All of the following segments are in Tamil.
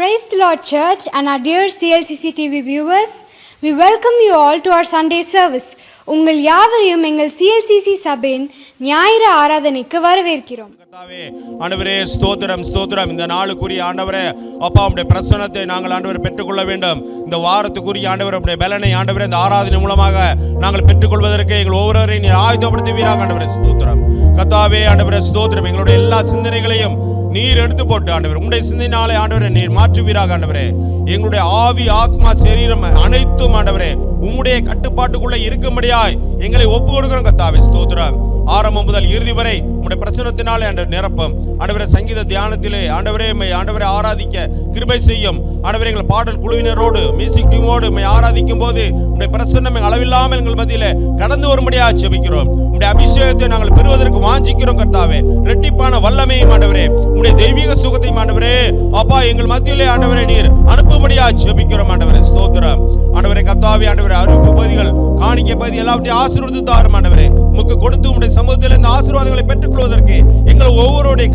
Praise the Lord Church and our dear CLCC TV viewers. We welcome you all to our Sunday service. உங்கள் யாவரையும் எங்கள் CLCC சபையின் ஞாயிறு ஆராதனைக்கு வரவேற்கிறோம். ஆண்டவரே ஸ்தோத்திரம் ஸ்தோத்திரம். இந்த நாளுக்குரிய ஆண்டவரே அப்பா உம்முடைய பிரசன்னத்தை நாங்கள் ஆண்டவரை பெற்றுக்கொள்ள வேண்டும். இந்த வாரத்துக்குரிய ஆண்டவரை உம்முடைய பலனை ஆண்டவரே இந்த ஆராதனை மூலமாக நாங்கள் பெற்றுக்கொள்வதற்கு எங்கள் ஒவ்வொருவரையும் நீர் ஆயுதப்படுத்துவீராக ஆண்டவரே ஸ்தோத்திரம். கர்த்தாவே ஆண்டவரே ஸ்தோத்திரம். எங்களுடைய எல்லா சிந்தனைகளையும் நீர் எடுத்து போட்டு ஆண்டவர் உங்களுடைய சிந்தனையினாலே ஆண்டவரை நீர் மாற்றுவீராக ஆண்டவரே. எங்களுடைய ஆவி ஆத்மா சரீரம் அனைத்தும் ஆண்டவரே உம்முடைய கட்டுப்பாட்டுக்குள்ள இருக்கும்படியாய் எங்களை ஒப்பு கொடுக்கிறோம் கர்த்தாவே ஸ்தோத்திரம். ஆரம்பம் முதல் இறுதி வரை உம்முடைய பிரசன்னத்தினாலே ஆண்டவர் நிரப்பும் ஆண்டவரே. சங்கீத தியானத்திலே ஆண்டவரே ஆண்டவரை ஆராதிக்க கிருபை செய்யும் ஆண்டவரே. எங்கள் பாடல் குழுவினரோடு மியூசிக் டீமோடு ஆராதிக்கும் போது உம்முடைய பிரசன்னம் அளவில்லாமல் எங்கள் மத்தியிலே கடந்து வரும்படியாக ஜெபிக்கிறோம். உம்முடைய அபிஷேகத்தை நாங்கள் பெறுவதற்கு வாஞ்சிக்கிறோம் கர்த்தாவே. இரட்டிப்பான வல்லமையும் ஆண்டவரே உம்முடைய தெய்வீக சுகத்தையும் ஆண்டவரே அப்பா எங்கள் மத்தியிலே ஆண்டவரே நீர் அனுப்பும்படியாக ஜெபிக்கிறோம் ஆண்டவரே ஸ்தோத்திரம். ஆண்டவரே கர்த்தாவே ஆண்டவரே அறிவிப்பு பகுதிகள் காணிக்கை பகுதி எல்லாவற்றையும் ஆசீர்வதித்து தாரும் ஆண்டவரே. உமக்கு கொடுத்து உம்முடைய சமூகத்தில் இந்த ஆசீர்வாதங்களை பெற்றுக்கொள்வதற்கு எங்கள் ஒவ்வொருடைய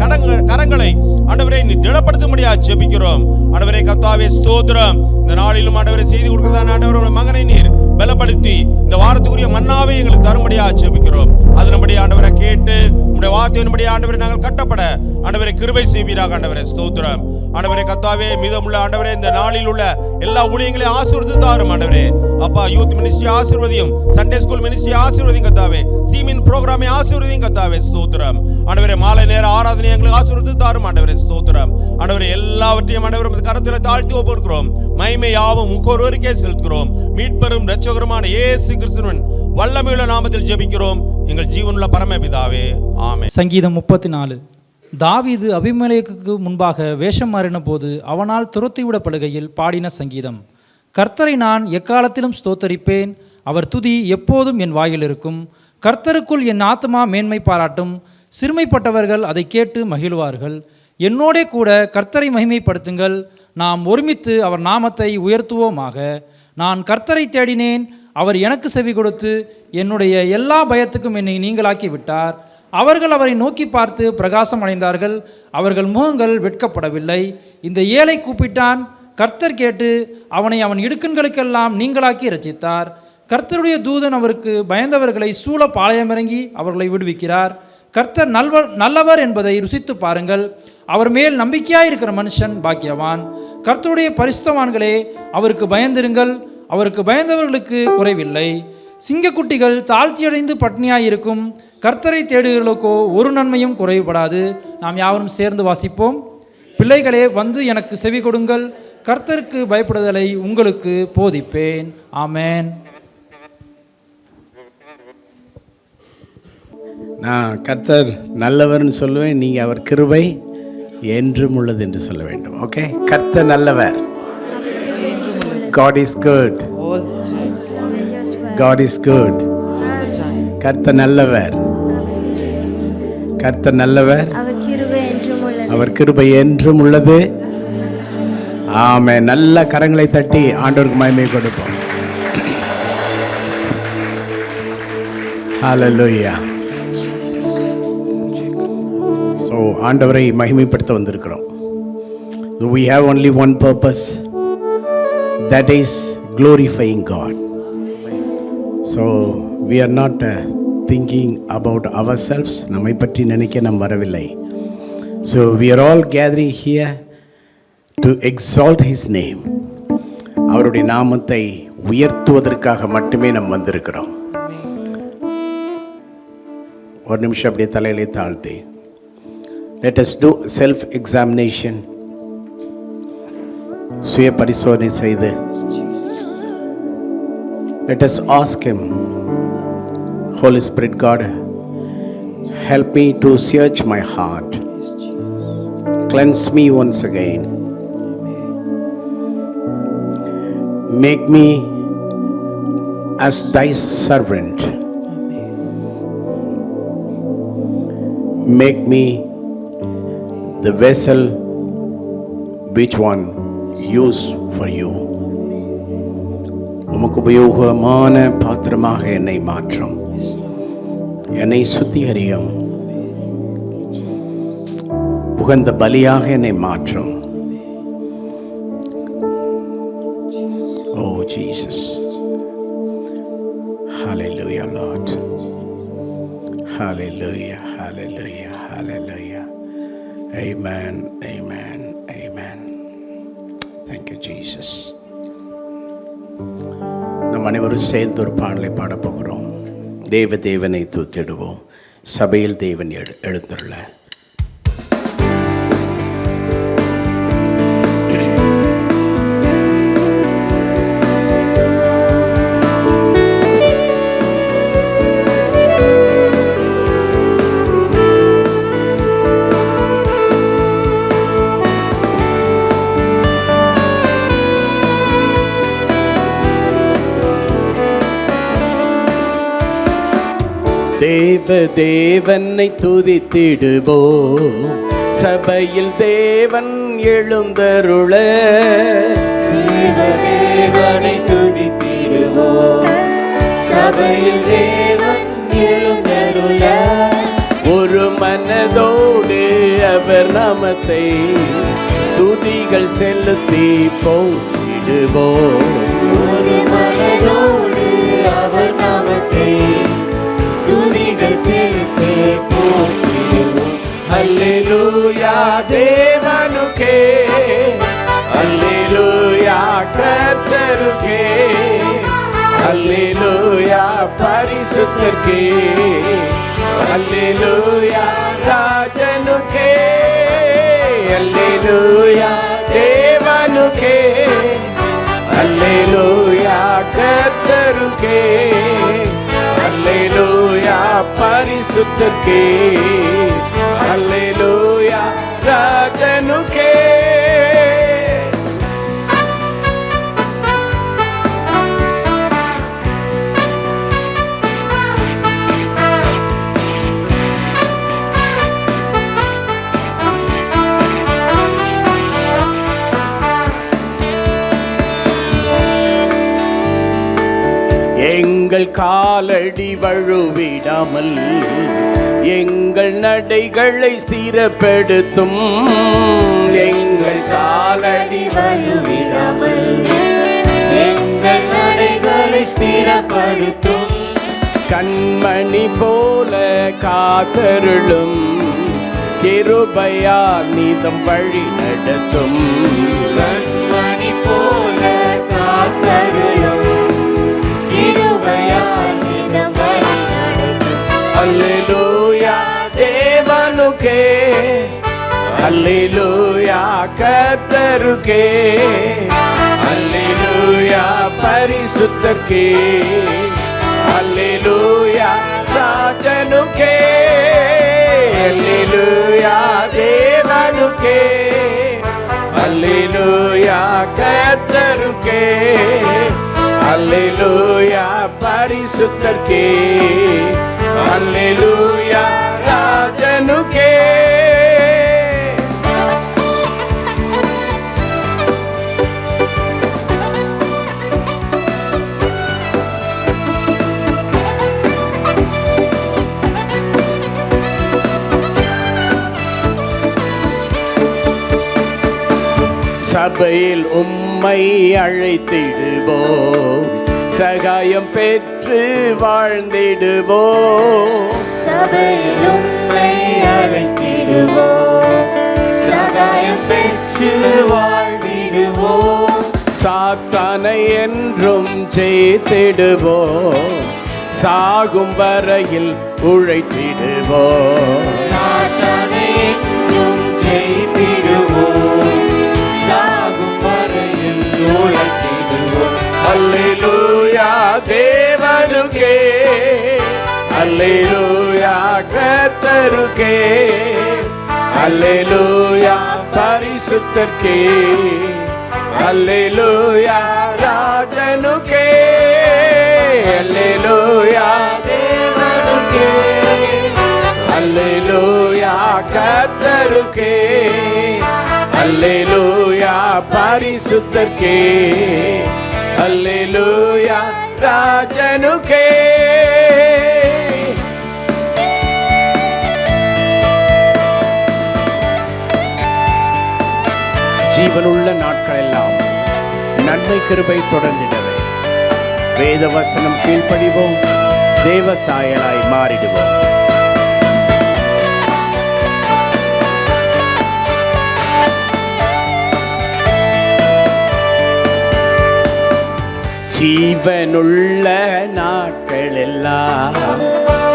கரங்களை ஆண்டவரே நீ திடப்படுத்தும்படியாக ஜெபிக்கிறோம் ஆண்டவரே கர்த்தாவே ஸ்தோத்திரம். இந்த நாளிலும் ஆண்டவரே செய்தி கொடுக்கிறதான ஆண்டவரே மகனை நீர் பலப்படுத்தி இந்த வாரத்துக்குரிய மன்னாவை எங்களுக்கு தரும்படியாக ஜெபிக்கிறோம். அதன்படி ஆண்டவரை கேட்டு உம்முடைய வார்த்தையின்படி ஆண்டவரை நாங்கள் கட்டப்பட ஆண்டவரை கிருபை செய்வீராக ஆண்டவரே ஸ்தோத்திரம். ஆண்டவரே கர்த்தாவே மீதமுள்ள ஆண்டவரே இந்த நாளில் உள்ள எல்லா ஊழியங்களையும் ஆசீர்வதித்து தாரும் ஆண்டவரே அப்பா. யூத் மினிஸ்ட்ரி ஆசீர்வதியும், சண்டே ஸ்கூல் மினிஸ்ட்ரி ஆசீர்வதியும் கர்த்தாவே. சீமின் புரோகிராமை ஆசீர்வதியும் கர்த்தாவே ஸ்தோத்திரம். ஆண்டவரே மாலை நேர ஆராதனை எங்களுக்கு ஆசீர்வதித்து தாரும் ஆண்டவரே ஸ்தோத்திரம். ஆண்டவரே எல்லாவற்றையும் ஆண்டவரே கரத்தில் தாழ்த்தி ஒப்புக்கொடுக்கிறோம். மகிமை யாவும் ஒருவருக்கே செலுத்துகிறோம். மீட்பெரும் இரட்சகருமான இயேசு கிறிஸ்துவின் வல்லமையுள்ள நாமத்தில் ஜெபிக்கிறோம் எங்கள் ஜீவனுள்ள பரமபிதாவே ஆமென். சங்கீதம் 34. தாவீது அபிமெலேக்குக்கு முன்பாக வேஷம் மாறின போது அவனால் துரத்திவிடப்படுகையில் பாடின சங்கீதம். கர்த்தரை நான் எக்காலத்திலும் ஸ்தோத்தரிப்பேன், அவர் துதி எப்போதும் என் வாயில் இருக்கும். கர்த்தருக்குள் என் ஆத்மா மேன்மை பாராட்டும், சிறுமைப்பட்டவர்கள் அதை கேட்டு மகிழ்வார்கள். என்னோடே கூட கர்த்தரை மகிமைப்படுத்துங்கள், நாம் ஒருமித்து அவர் நாமத்தை உயர்த்துவோமாக. நான் கர்த்தரை தேடினேன், அவர் எனக்கு செவி கொடுத்து என்னுடைய எல்லா பயத்துக்கும் என்னை நீங்களாக்கி விட்டார். அவர்கள் அவரை நோக்கி பார்த்து பிரகாசம் அடைந்தார்கள், அவர்கள் முகங்கள் வெட்கப்படவில்லை. இந்த ஏழை கூப்பிட்டான், கர்த்தர் கேட்டு அவனை அவன் இடுக்கண்களுக்கெல்லாம் நீங்களாக்கி ரட்சித்தார். கர்த்தருடைய தூதன் அவருக்கு பயந்தவர்களை சூழ பாளையமிறங்கி அவர்களை விடுவிக்கிறார். கர்த்தர் நல்லவர் என்பதை ருசித்து பாருங்கள், அவர் மேல் நம்பிக்கையாயிருக்கிற மனுஷன் பாக்கியவான். கர்த்தருடைய பரிசுத்தவான்களே அவருக்கு பயந்திருங்கள், அவருக்கு பயந்தவர்களுக்கு குறைவில்லை. சிங்கக்குட்டிகள் தாழ்ச்சியடைந்து பட்னியாயிருக்கும், கர்த்தரை தேடுகிறவர்களுக்கோ ஒரு நன்மையும் குறைவுபடாது. நாம் யாவரும் சேர்ந்து வாசிப்போம். பிள்ளைகளே வந்து எனக்கு செவி கொடுங்கள், கர்த்தருக்கு பயப்படுதலை உங்களுக்கு போதிப்பேன். ஆமென். நான் கர்த்தர் நல்லவர்னு சொல்லுவேன், நீங்கள் அவர் கிருபை என்றும் உள்ளது என்று சொல்ல வேண்டும். ஓகே, கர்த்தர் நல்லவர். God is good. God is good. கர்த்தர் நல்லவர், கர்த்தர் நல்லவர், அவர் கிருபை என்றும் உள்ளது. ஆமென். நல்ல கரங்களை தட்டி ஆண்டவருக்கு மகிமை கொடுப்போம். ஹல்லேலூயா. ஸோ ஆண்டவரை மகிமைப்படுத்த வந்திருக்கிறோம். We have only one purpose, that is glorifying God. So we are not thinking about ourselves. நம்மை பற்றி நினைக்க நாம் வரவில்லை. So we are all gathering here to exalt his name. அவருடைய நாமத்தை உயர்த்துவதற்காக மட்டுமே நாம் வந்திருக்கிறோம். ஒரு நிமிஷம் அப்படியே தலையிலே தாழ்த்தி let us do self examination. சுய பரிசோதனை செய்து let us ask him, Holy Spirit God, help me to search my heart, cleanse me once again, make me as thy servant, make me the vessel which one used for you. உமக்கு உபயோகமான பாத்திரமாக என்னை மாற்றும், என்னை சுத்திகரியும், உகந்த பலியாக என்னை மாற்றும். Jesus. Hallelujah, Lord. Hallelujah, hallelujah, hallelujah. Amen, amen, amen. Thank you, Jesus. நம் அனைவரும் சேர்ந்து ஒரு பாடலை பாடப்போகிறோம். தேவனை தூத்திடுவோம். சபையில் தேவன் எழுந்துள்ள. தேவனை துதித்திடுவோம். சபையில் தேவன் எழுந்தருள. தேவனை துதித்திடுவோம். சபையில் தேவன் எழுந்தருள. ஒரு மனதோடு அவர் நாமத்தை துதிகள் செலுத்தி போற்றிடுவோம். ஒரு மனதோடு அவர் நாமத்தை துதிகள் செலுத்தி போற்றிடுவோம். அல்லேலூயா தேவனுக்கே, அல்லேலூயா கர்த்தருக்கே, அல்லேலூயா பரிசுத்தருக்கே, அல்லேலூயா ராஜனுக்கே, அல்லேலூயா தேவனுக்கே, அல்லேலூயா கர்த்தருக்கே, அல்லேலூயா பரிசுத்தருக்கே, அல்லேலூயா ராஜனுக்கே. எங்கள் காலடி வழுவிடாமல் எங்கள் நடைகளை சீரப்படுத்தும். எங்கள் காலடி வழுவிடாமல் எங்கள் நடைகளை ஸ்திரப்படுத்தும். கண்மணி போல காத்தருளும். கிருபையால் நீதம் வழி நடத்தும். கண்மணி போல காத்தருளும். கிருபையால் நீதம் வழி நடத்தும். அல்லேலூயா தேவனுக்கே, அல்லேலூயா கர்த்தருக்கே, அல்லேலூயா பரிசுத்தருக்கே, அல்லேலூயா ராஜனுக்கே, அல்லேலூயா தேவனுக்கே, அல்லேலூயா கர்த்தருக்கே, அல்லேலூயா பரிசுத்தருக்கே, அல்லேலூயா ராஜனுக்கே. சபையில் உம்மை அழைத்திடுவோம். சகாயம் பெற்று வாழ்ந்திடுவோம். சபையில் உம்மை அழைத்திடுவோம். சகாயம் பெற்று வாழ்ந்திடுவோம். சாத்தானை என்றும் ஜெயித்திடுவோம். சாகும் வரையில் உழைத்திடுவோம். சாத்தானை என்றும் ஜெயித்திடுவோம். சாகும் வரையில் உழைத்திடுவோம். அல்லேலூயா தேவனுக்கே, அல்லேலூயா கர்த்தருக்கே, அல்லேலூயா பரிசுத்தருக்கே, அல்லேலூயா ராஜனுக்கே, அல்லேலூயா தேவனுக்கே, அல்லேலூயா கர்த்தருக்கே, அல்லேலூயா பரிசுத்தருக்கே, அல்லேலூயா ராஜனுக்கே. ஜீவனுள்ள நாட்களெல்லாம் நன்மை கிருபை தொடர்ந்திடவே வேத வசனம் கீழ்ப்படிவோம், தேவ சாயலாய் மாறிடுவோம். ஜீவனுள்ள நாட்கள் எல்லாம்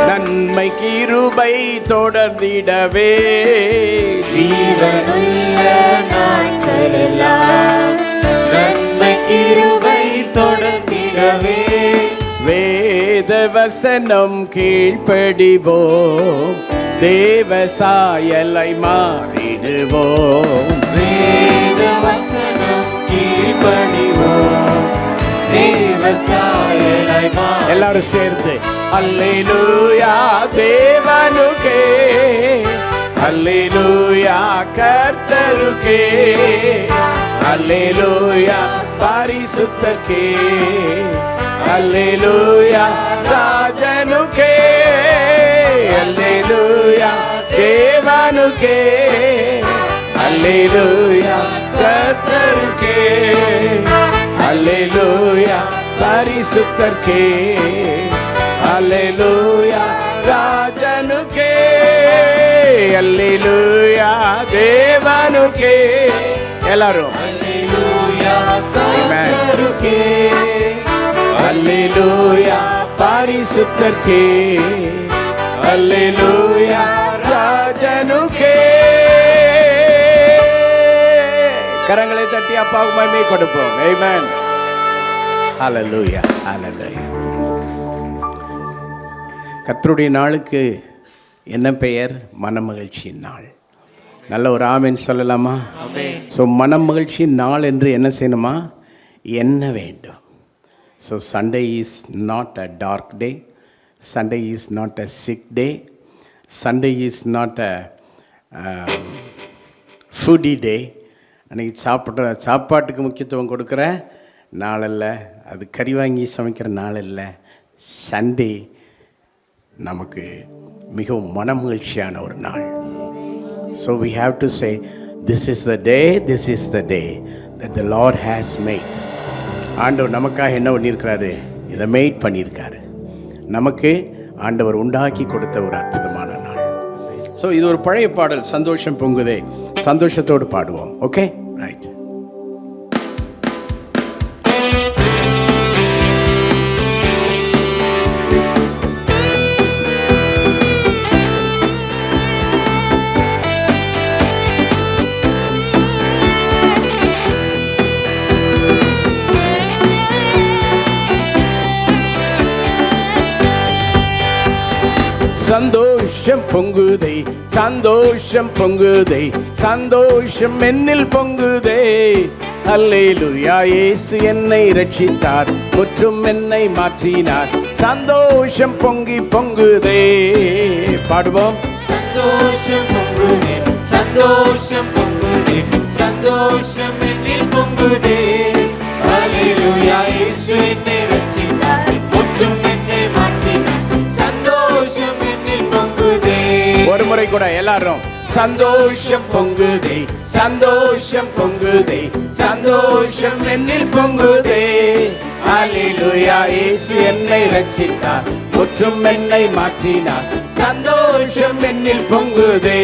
நன்மை கிருபை தொடர்ந்திடவே, ஜீவனுள்ள நாட்களெல்லாம் நன்மை கிருபை தொடர்ந்திடவே, வேத வசனம் கீழ்ப்படிவோம், தேவ சாயலை மாறிடுவோம். வேத வசனம் கீழ்ப்படிவோம், தேவ சாயலை மாறிடுவோம். எல்லாரும் சேர்ந்து அல்லேலூயா தேவனுக்கே, அல்லேலூயா கர்த்தருக்கே, அல்லேலூயா பரிசுத்தர்க்கே, அல்லேலூயா ராஜனுக்கே, அல்லேலூயா தேவனுக்கே, அல்லேலூயா கர்த்தருக்கே, அல்லேலூயா பரிசுத்தர்க்கே, அல்லேலூயா ராஜனுக்கே, அல்லேலூயா தேவனுக்கே. எல்லாரும் அல்லேலூயா கர்த்தருக்கே, அல்லேலூயா பரிசுத்தர்க்கே, அல்லேலூயா ராஜனுக்கே. கரங்களை தட்டி அப்பாவுக்கு மகிமை கொடுப்போம். ஆமென். ஹல்லேலூயா, ஹல்லேலூயா. கர்த்தருடைய நாளுக்கு என்ன பெயர்? மனமகிழ்ச்சியின் நாள். நல்ல ஒரு ஆமென் சொல்லலாமா? ஸோ மனமகிழ்ச்சியின் நாள் என்று என்ன செய்யணுமா? என்ன வேண்டும்? So Sunday is not a dark day, Sunday is not a sick day, Sunday is not a foodie day. அன்றைக்கி சாப்பாட்டுக்கு முக்கியத்துவம் கொடுக்குற நாள் அல்ல, அது கறி வாங்கி சமைக்கிற நாள் இல்லை. சண்டே நமக்கு மிகவும் மனமகிழ்ச்சியான ஒரு நாள். So we have to say, this is the day that the Lord has made. ஆண்டவர் நமக்காக என்ன பண்ணியிருக்கிறாரு? இதை மேட் பண்ணியிருக்காரு. நமக்கு ஆண்டவர் உண்டாக்கி கொடுத்த ஒரு அற்புதமான நாள். ஸோ இது ஒரு பழைய பாடல், சந்தோஷம் பொங்குதே. சந்தோஷத்தோடு பாடுவோம். Okay, right. சந்தோஷம் பொங்குதே, சந்தோஷம் பொங்குதே, சந்தோஷம் என்னில் பொங்குதே. அல்லேலூயா இயேசு என்னை ரட்சித்தார், முற்றும் என்னை மாற்றினார். சந்தோஷம் பொங்கி பொங்குதே. பாடுவோம். சந்தோஷம் பொங்குதே, சந்தோஷம் பொங்குதே, சந்தோஷம் என்னில் பொங்குதே. அல்லேலூயா இயேசு என்னை ரட்சித்தார், முற்றும் என்னை மாற்றினார். சந்தோஷம் என்னில் பொங்குதே. ஒரு முறை கூட எல்லாரும் சந்தோஷம் பொங்குதே, சந்தோஷம் பொங்குதே, சந்தோஷம் என்னில் பொங்குதே. அல்லேலூயா இயேசு என்னை ரட்சித்தார், முற்றும் என்னை மாற்றினார். சந்தோஷம் என்னில் பொங்குதே.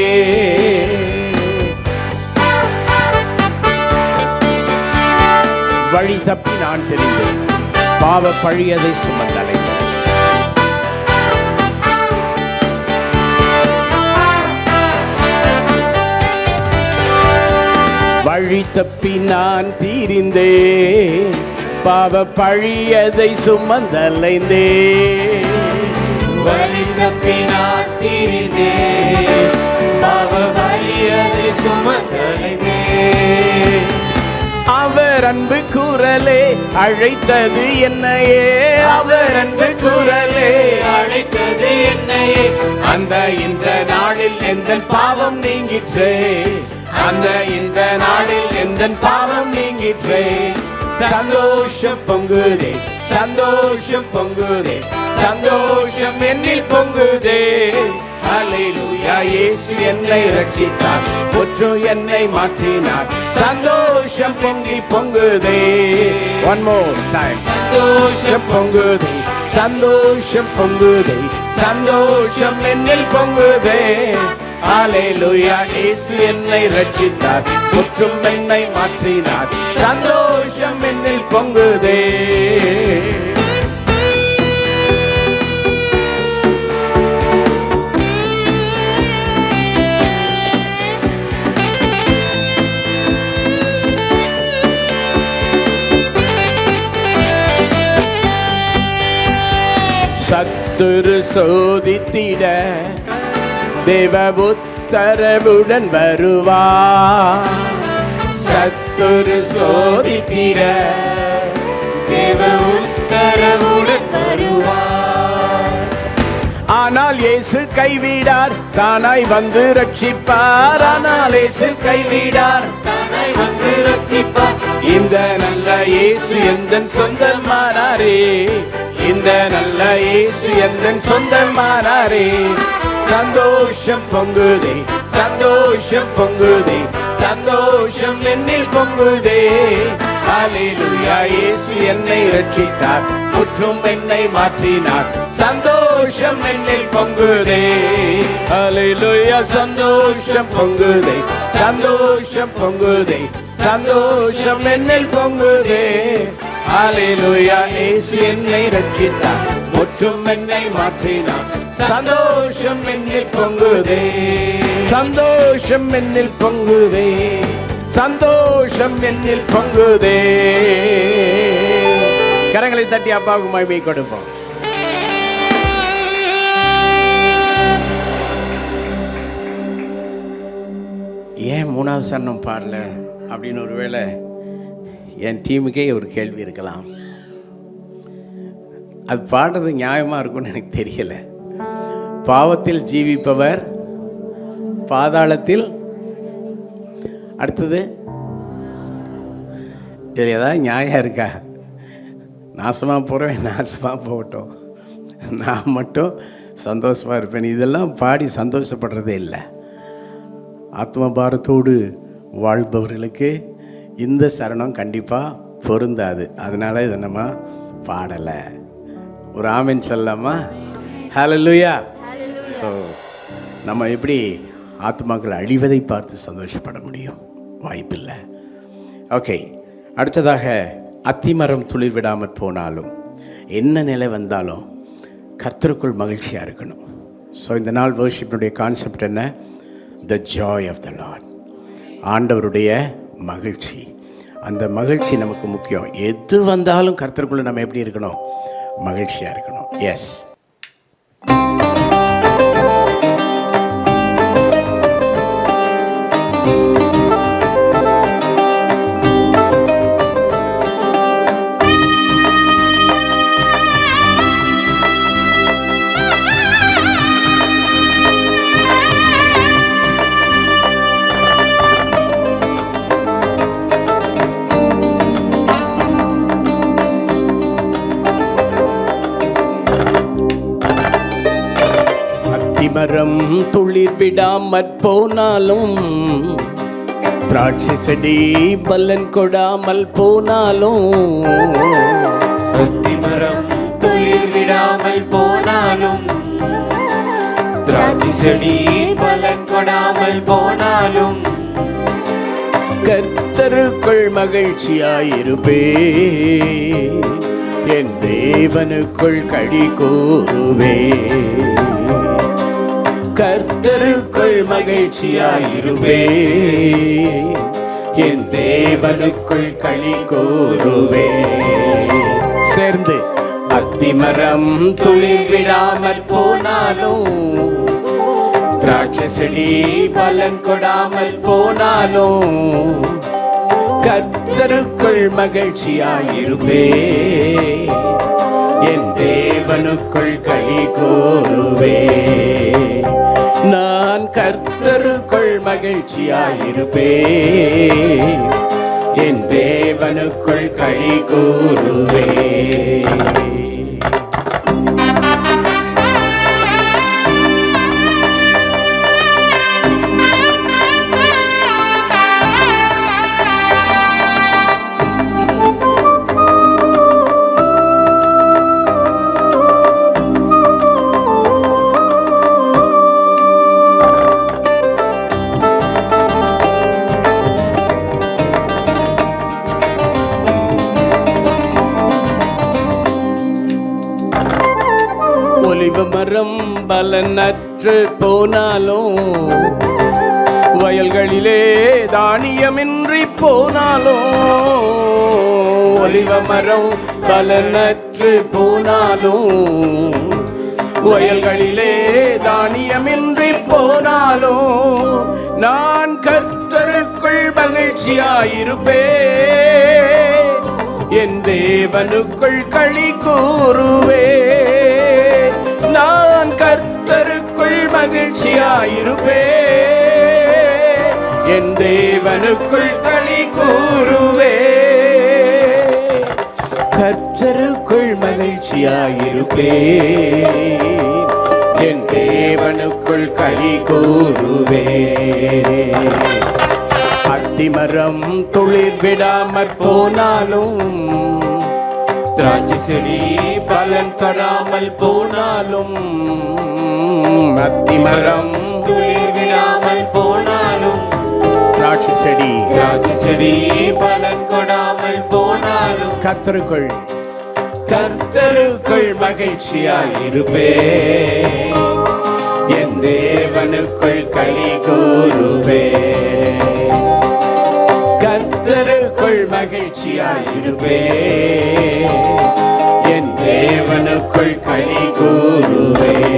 வழி தப்பி நான் தெரிந்தேன், பாவ பழியதை சுமந்தலைந்தேன். வழி தப்பி நான் தீரிந்தேன், பாவ பழியதை சுமந்தலைந்தேன். வழி தப்பி நான் தீரிந்தேன், பாவ பழியதை சுமந்தலைந்தேன். அவர் அன்பு குரலே அழைத்தது என்னையே, அவர் அன்பு குரலே அழைத்தது என்னையே. அந்த இந்த நாளில் எந்தன் பாவம் நீங்கிற்றே, அந்த இந்த நாளில் எந்தன் பாவம் நீங்கிற்றே. சந்தோஷம் பொங்குதே, சந்தோஷம் பொங்குதே, சந்தோஷம் என்னில் பொங்குதே. அல்லேலூயா இயேசு என்னை ரட்சித்தார், முற்றும் என்னை மாற்றினார். சந்தோஷம் பொங்கி பொங்குதே. One more time. சந்தோஷம் பொங்குதே, சந்தோஷம் பொங்குதே, சந்தோஷம் என்னில் பொங்குதே. ஹல்லேலூயா, இயேசு என்னை ரட்சித்தார், முற்றும் என்னை மாற்றினார், சந்தோஷம் என்னில் பொங்குதே. சத்துரு சோதித்திட தேவ உத்தரவுடன் வருவார். சத்துரு சோதித்திட தேவ உத்தரவுடன் வருவார். ஆனால் இயேசு கைவிடார், தானாய் வந்து ரட்சிப்பார். ஆனால் இயேசு கைவிடார், தானாய் வந்து ரட்சிப்பார். இந்த நல்ல இயேசு எந்தன் சொந்தமானாரே, இந்த நல்ல இயேசு எந்தன் சொந்தமானாரே. சந்தோஷம் பொங்குதே, சந்தோஷம் பொங்குதே, சந்தோஷம் என்னில் பொங்குதே. ஹல்லேலூயா, இயேசு என்னை ரட்சித்தார், முற்றும் என்னை மாற்றினார், சந்தோஷம் என்னில் பொங்குதே. ஹல்லேலூயா, சந்தோஷம் பொங்குதே, சந்தோஷம் பொங்குதே, சந்தோஷம் என்னில் பொங்குதே. ஹல்லேலூயா, இயேசு என்னை ரட்சித்தார், முற்றும் என்னை மாற்றினார், சந்தோஷம் என்னில் பொங்குதே. சந்தோஷம் என்னில் பொங்குதே, சந்தோஷம் என்னில் பொங்குதே. கரங்களை தட்டி அப்பாவுக்கு மகிமை கொடுப்போம். ஏன் மூணாவது சரணம் பாடல அப்படின்னு ஒருவேளை என் டீமுக்கே ஒரு கேள்வி இருக்கலாம். அது பாடுறது நியாயமாக இருக்கும்னு எனக்கு தெரியல. பாவத்தில் ஜீவிப்பவர் பாதாளத்தில், அடுத்தது இது ஏதாவது நியாயம் இருக்கா? நாசமாக போகிறவன் நாசமாக போகட்டும், நான் மட்டும் சந்தோஷமாக இருப்பேன். இதெல்லாம் பாடி சந்தோஷப்படுறதே இல்லை. ஆத்ம பாரத்தோடு வாழ்பவர்களுக்கு இந்த சரணம் கண்டிப்பாக பொருந்தாது. அதனால் இதை நம்ம பாடலை. ஒரு ஆமென் சொல்லலாமா? ஹல்லேலூயா. ஸோ நம்ம எப்படி ஆத்மாக்கள் அழிவதை பார்த்து சந்தோஷப்பட முடியும்? வாய்ப்பில்லை. ஓகே, அடுத்ததாக அத்திமரம் துளிர் விடாமல் போனாலும் என்ன நிலை வந்தாலும் கர்த்தருக்குள் மகிழ்ச்சியாக இருக்கணும். ஸோ இந்த நாள் வர்ஷிப்பினுடைய கான்செப்ட் என்ன? The joy of the Lord, ஆண்டவருடைய மகிழ்ச்சி. அந்த மகிழ்ச்சி நமக்கு முக்கியம். எது வந்தாலும் கர்த்தருக்குள்ளே நம்ம எப்படி இருக்கணும்? மகிழ்ச்சியாக இருக்கணும். எஸ். மரம் துளிர் விடாமற் போனாலும், திராட்சை செடி பலன் கொடாமல் போனாலும், அத்திமரம் துளிர் விடாமல் போனாலும், திராட்சை செடி பலன் கொடாமல் போனாலும், கர்த்தருக்குள் மகிழ்ச்சியாயிருப்பே, என் தேவனுக்குள் களி கூறுவே. கர்த்தருக்குள் மகிழ்ச்சியாயிருப்பே, என் தேவனுக்குள் களி கூறுவே. சேர்ந்து அத்திமரம் துளிர் விடாமல் போனாலும், திராட்சை செடி பலன் கொடாமல் போனாலும், கர்த்தருக்குள் மகிழ்ச்சியாயிருப்பே, என் தேவனுக்குள் களி கூறுவே. நான் கர்த்தருக்குள் மகிழ்ச்சியாயிருப்பே, என் தேவனுக்குள் களி கூறுவே. அத்திமரம் பலனற்று போனாலும், வயல்களிலே தானியமின்றி போனாலும், ஒலிவ மரம் பலனற்று போனாலும், வயல்களிலே தானியமின்றி போனாலும், நான் கர்த்தருக்குள் மகிழ்ச்சியாயிருப்பேன், என் தேவனுக்குள் களி கூறுவேன். நான் கர்த்தருக்குள் மகிழ்ச்சியாயிருப்பேன், என் தேவனுக்குள் களி கூறுவேன். கர்த்தருக்குள் மகிழ்ச்சியாயிருப்பேன், என் தேவனுக்குள் களி கூறுவேன். அத்திமரம் துளிர் விடாமற் போனாலும், திராட்சை செடி பலன் தராமல் போனாலும், அத்திமரம் துளிர் விடாமல் போனாலும், திராட்சை செடி பலன் கொடாமல் போனாலும், கர்த்தருக்குள் மகிழ்ச்சியாயிருப்பேன், என் தேவனுக்குள் களி கூறுவேன். கர்த்தருக்குள் மகிழ்ச்சியாயிருப்பேன், என் தேவனுக்குள் களி கூறுவேன்.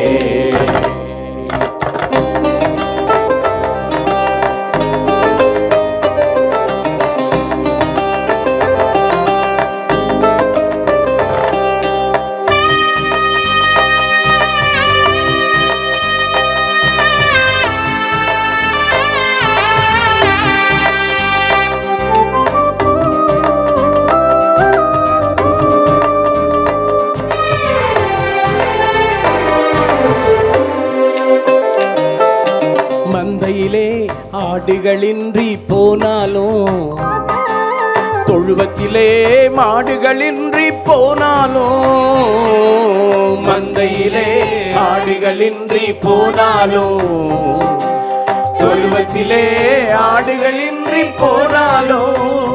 மந்தையிலே ஆடுகளின்றி போனாலும், தொழுவத்திலே மாடுகளின்றி போனாலும், மந்தையிலே ஆடுகளின்றி போனாலும், தொழுவத்திலே ஆடுகளின்றி போனாலும்,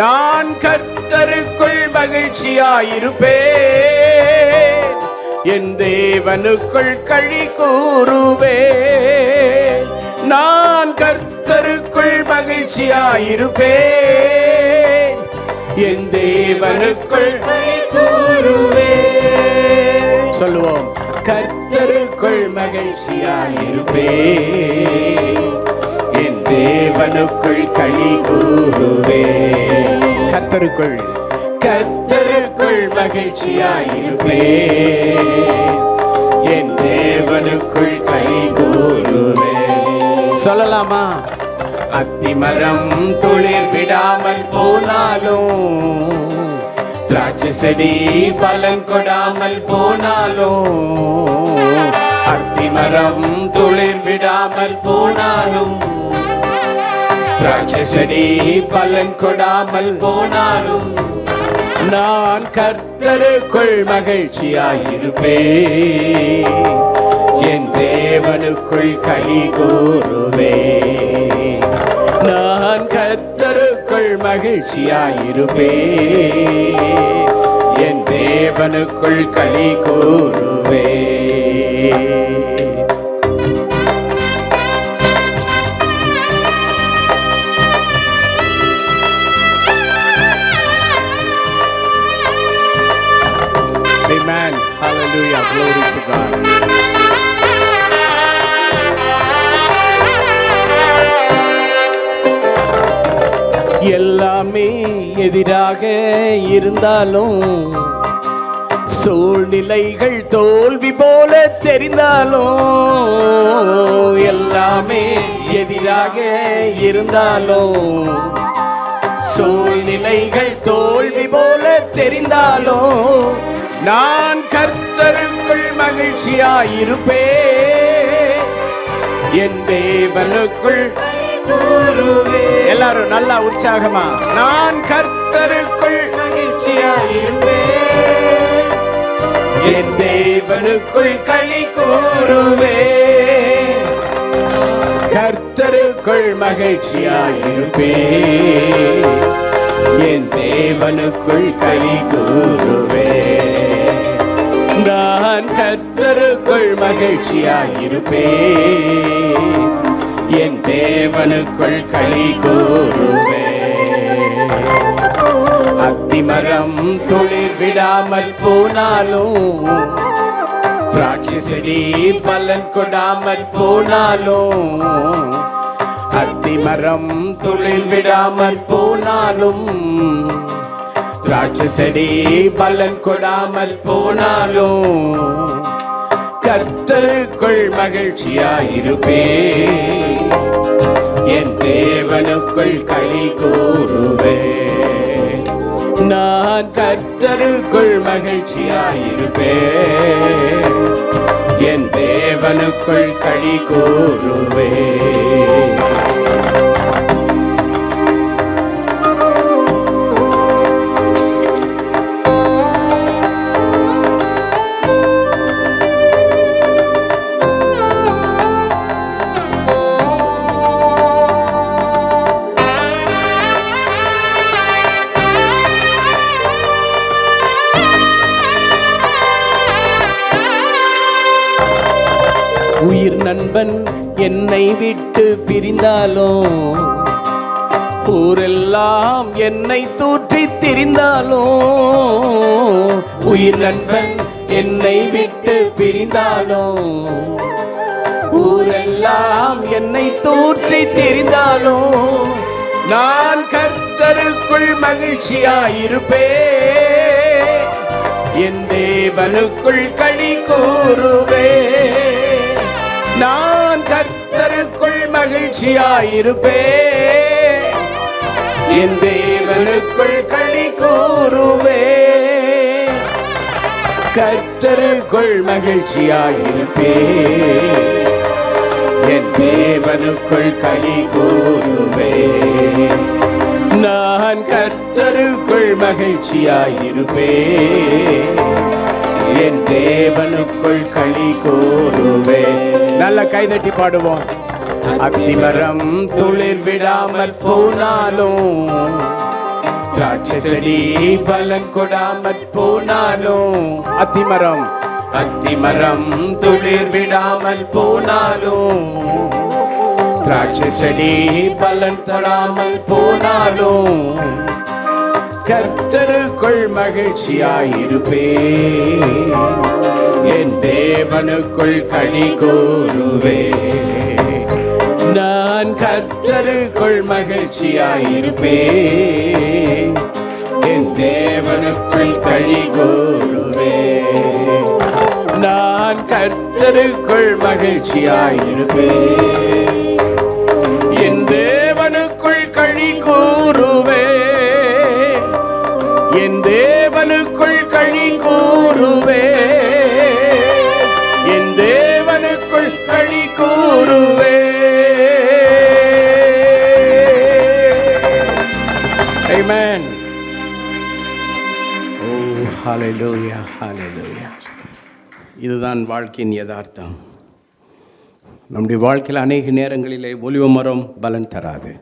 நான் கர்த்தருக்குள் மகிழ்ச்சியாயிருப்பேன், என் தேவனுக்குள் களி கூறுவேன். நான் கர்த்தருக்குள் மகிழ்ச்சியாயிருப்பேன், என் தேவனுக்குள் களி கூறுவேன். சொல்லுவோம், கர்த்தருக்குள் மகிழ்ச்சியாயிருப்பேன், என் தேவனுக்குள் களி கூறுவேன். கர்த்தருக்குள் மகிழ்ச்சியாயிருப்பேன், என் தேவனுக்குள் களி கூறுவேன். சொல்லலாமா? அத்திமரம் துளிர் விடாமல் போனாலும், திராட்சை செடி பலன் கொடாமல் போனாலும், அத்திமரம் துளிர் விடாமல் போனாலும், திராட்சை செடி பலன் கொடாமல் போனாலும், நான் கர்த்தருக்குள் மகிழ்ச்சியாயிருப்பேன், என் தேவனுக்குள் களி கூறுவேன். நான் கர்த்தருக்குள் மகிழ்ச்சியாயிருப்பேன், என் தேவனுக்குள் களி கூறுவேன். Amen. Hallelujah. Glory to God. எல்லாமே எதிராக இருந்தாலும், சூழ்நிலைகள் தோல்வி போல தெரிந்தாலும், எல்லாமே எதிராக இருந்தாலும், சூழ்நிலைகள் தோல்வி போல தெரிந்தாலும், நான் கர்த்தருக்குள் மகிழ்ச்சியாயிருப்பேன், என் தேவனுக்குள் கூறுவேன். எல்லாரும் நல்லா உற்சாகமா, நான் கர்த்தருக்குள் மகிழ்ச்சியாயிருப்பேன், என் தேவனுக்குள் களி கூறுவேன். கர்த்தருக்குள் மகிழ்ச்சியாயிருப்பேன், என் தேவனுக்குள் களி கூறுவேன். நான் கர்த்தருக்குள் மகிழ்ச்சியாயிருப்பேன். என் தேவனுக்குள் களி கூறுவேன். அத்திமரம் துளிர் விடாமல் போனாலும், திராட்சை செடி பலன் கொடாமல் போனாலும், அத்திமரம் துளிர் விடாமல் போனாலும், திராட்சை செடி பலன் கொடாமல் போனாலும், கர்த்தருக்குள் மகிழ்ச்சியாயிருப்பேன். என் தேவனுக்குள் களி கூறுவேன். நான் கர்த்தருக்குள் மகிழ்ச்சியாயிருப்பேன். என் தேவனுக்குள் களி கூறுவேன். உயிர் நண்பன் என்னை விட்டு பிரிந்தாலும், ஊரெல்லாம் என்னை தூற்றி திரிந்தாலும், உயிர் நண்பன் என்னை விட்டு பிரிந்தாலும், ஊரெல்லாம் என்னை தூற்றி திரிந்தாலும், நான் கர்த்தருக்குள் மகிழ்ச்சியாயிருப்பேன். என் தேவனுக்குள் களி கூறுவேன். நான் கர்த்தருக்குள் மகிழ்ச்சியாயிருப்பேன். என் தேவனுக்குள் களி கூறுவேன். கர்த்தருக்குள் மகிழ்ச்சியாயிருப்பேன். என் தேவனுக்குள் களி கூறுவேன். நான் கர்த்தருக்குள் மகிழ்ச்சியாயிருப்பேன். என் தேவனுக்குள் களி கூறுவேன். நல்ல கைதட்டி பாடுவோம். அத்திமரம் துளிர் விடாமல் போனாலும், திராட்சை செடி பலன் கொடாமல் போனாலும், அத்திமரம் துளிர் விடாமல் போனாலும், திராட்சை செடி பலன் தொடாமல் போனாலும், கர்த்தருக்குள் மகிழ்ச்சியாயிருப்பேன். என் தேவனுக்குள் களி கூறுவேன். நான் கர்த்தருக்குள் மகிழ்ச்சியாயிருப்பேன். என் தேவனுக்குள் களி கூறுவேன். நான் கர்த்தருக்குள் மகிழ்ச்சியாயிருப்பேன். என் தேவனுக்குள் களி கூறுவேன். என் தேவனுக்குள் களி கூறுவேன். என் தேவனுக்குள் களி கூறுவேன். Amen. Oh, hallelujah, hallelujah. இதுதான் வாழ்க்கையின் யதார்த்தம். நம்முடைய வாழ்க்கையில் அநேக நேரங்களிலே ஒலிவ மரம் பலன் தராது.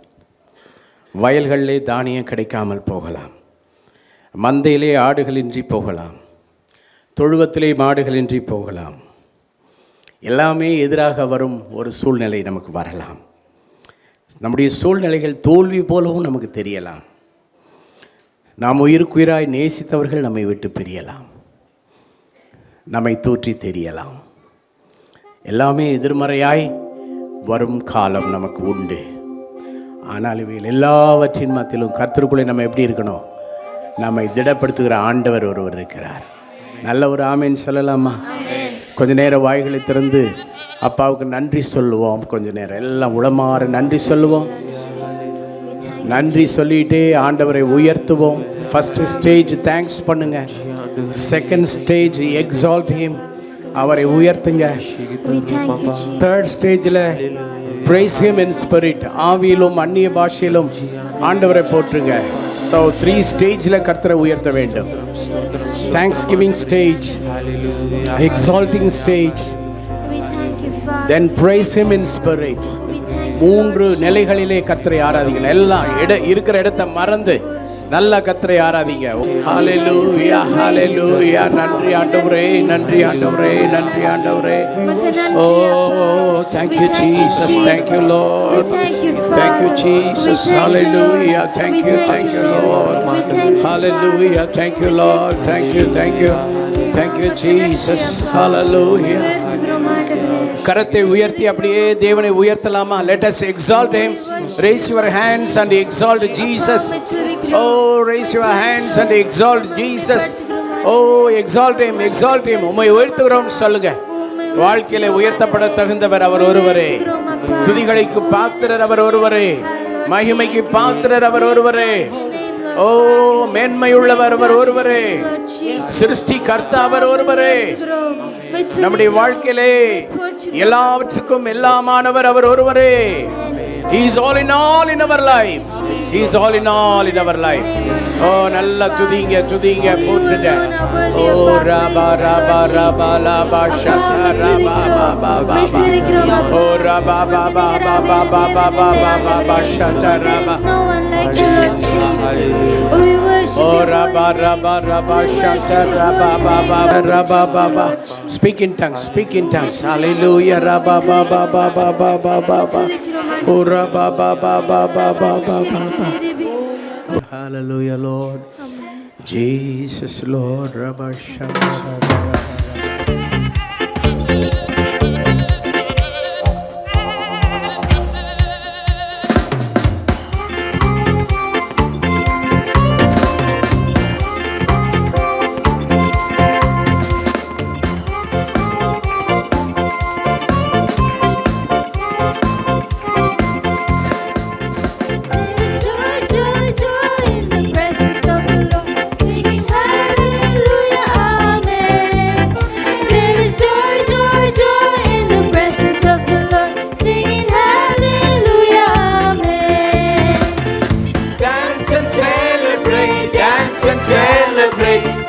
வயல்களிலே தானியம் கிடைக்காமல் போகலாம். மந்தையிலே ஆடுகளின்றி போகலாம். தொழுவத்திலே மாடுகளின்றி போகலாம். எல்லாமே எதிராக வரும் ஒரு சூழ்நிலை நமக்கு வரலாம். நம்முடைய சூழ்நிலைகள் தோல்வி போலவும் நமக்கு தெரியலாம். நாம் உயிருக்குயிராய் நேசித்தவர்கள் நம்மை விட்டு பிரியலாம். நம்மை தூற்றி தெரியலாம். எல்லாமே எதிர்மறையாய் வரும் காலம் நமக்கு உண்டு. ஆனால் இவைகள் எல்லாவற்றின் மத்தியிலும் கர்த்தருக்குள்ளே நம்ம எப்படி இருக்கணும்? நம்மை திடப்படுத்துகிற ஆண்டவர் ஒருவர் இருக்கிறார். நல்ல ஒரு ஆமேன் சொல்லலாமா? கொஞ்ச நேரம் வாய்களை திறந்து அப்பாவுக்கு நன்றி சொல்லுவோம். கொஞ்ச நேரம் எல்லாம் உளமாற நன்றி சொல்லுவோம். நன்றி சொல்லிட்டே ஆண்டவரை உயர்த்துவோம். ஃபர்ஸ்ட் ஸ்டேஜ் தேங்க்ஸ் பண்ணுங்க. செகண்ட் ஸ்டேஜ் எக்ஸால்ட் ஹிம், அவரை உயர்த்துங்க. தேர்ட் ஸ்டேஜில் பிரைஸ் ஹிம் இன் ஸ்பிரிட், ஆவியிலும் அந்நிய பாஷையிலும் ஆண்டவரை போற்றுங்க. ஸோ 3 ஸ்டேஜில் கர்த்தரை உயர்த்த வேண்டும். Thanks giving stage, exalting stage, then praise him in spirit. 3 நிலைகளிலே கர்த்தரை ஆராதிக்கணும். எல்லாம் இருக்கிற இடத்தை மறந்து நல்ல கர்த்தரை ஆராதிங்க. ஹalleluya ஹalleluya. நன்றி ஆண்டவரே, நன்றி ஆண்டவரே, நன்றி ஆண்டவரே. ஓ thank you Jesus, thank you Lord, thank you Jesus, hallelujah, thank you Lord, hallelujah, thank you Lord, thank you Jesus, hallelujah. கரத்தை உயர்த்தி அப்படியே தேவனை உயர்த்தலாமா? Let us exalt him. Raise your hands and exalt Jesus. Oh, raise your hands and exalt Jesus. Oh, exalt him, exalt him. உம்மை உயர்த்துகிறோம் சொல்லுங்க. வாழ்க்கையிலே உயர்த்தப்பட தகுந்தவர் அவர் ஒருவரே. துதிகளுக்கு பாத்திரர் அவர் ஒருவரே. மகிமைக்கு பாத்திரர் அவர் ஒருவரே. ஓ மேன்மையுள்ளவர் அவர் ஒருவரே. சிருஷ்டி கர்த்தா அவர் ஒருவரே. நம்முடைய வாழ்க்கையிலே எல்லாவற்றுக்கும் எல்லாமானவர் அவர் ஒருவரே. He is all in all in our life. He is all in all in our life. Oh, நல்ல துதிங்க துதிங்க போற்றுங்க. Oh ரபா ரபா ரபா லபா ஷதா ரபா பா பா. Oh ரபா பா பா பா பா பா பா பா பா ஷதா ரபா. Oh raba raba raba shanta raba baba raba baba. Speak in tongues, speak in tongues. Hallelujah raba baba baba baba baba. Oh raba baba baba baba baba. Hallelujah Lord Jesus, Lord raba shanta raba.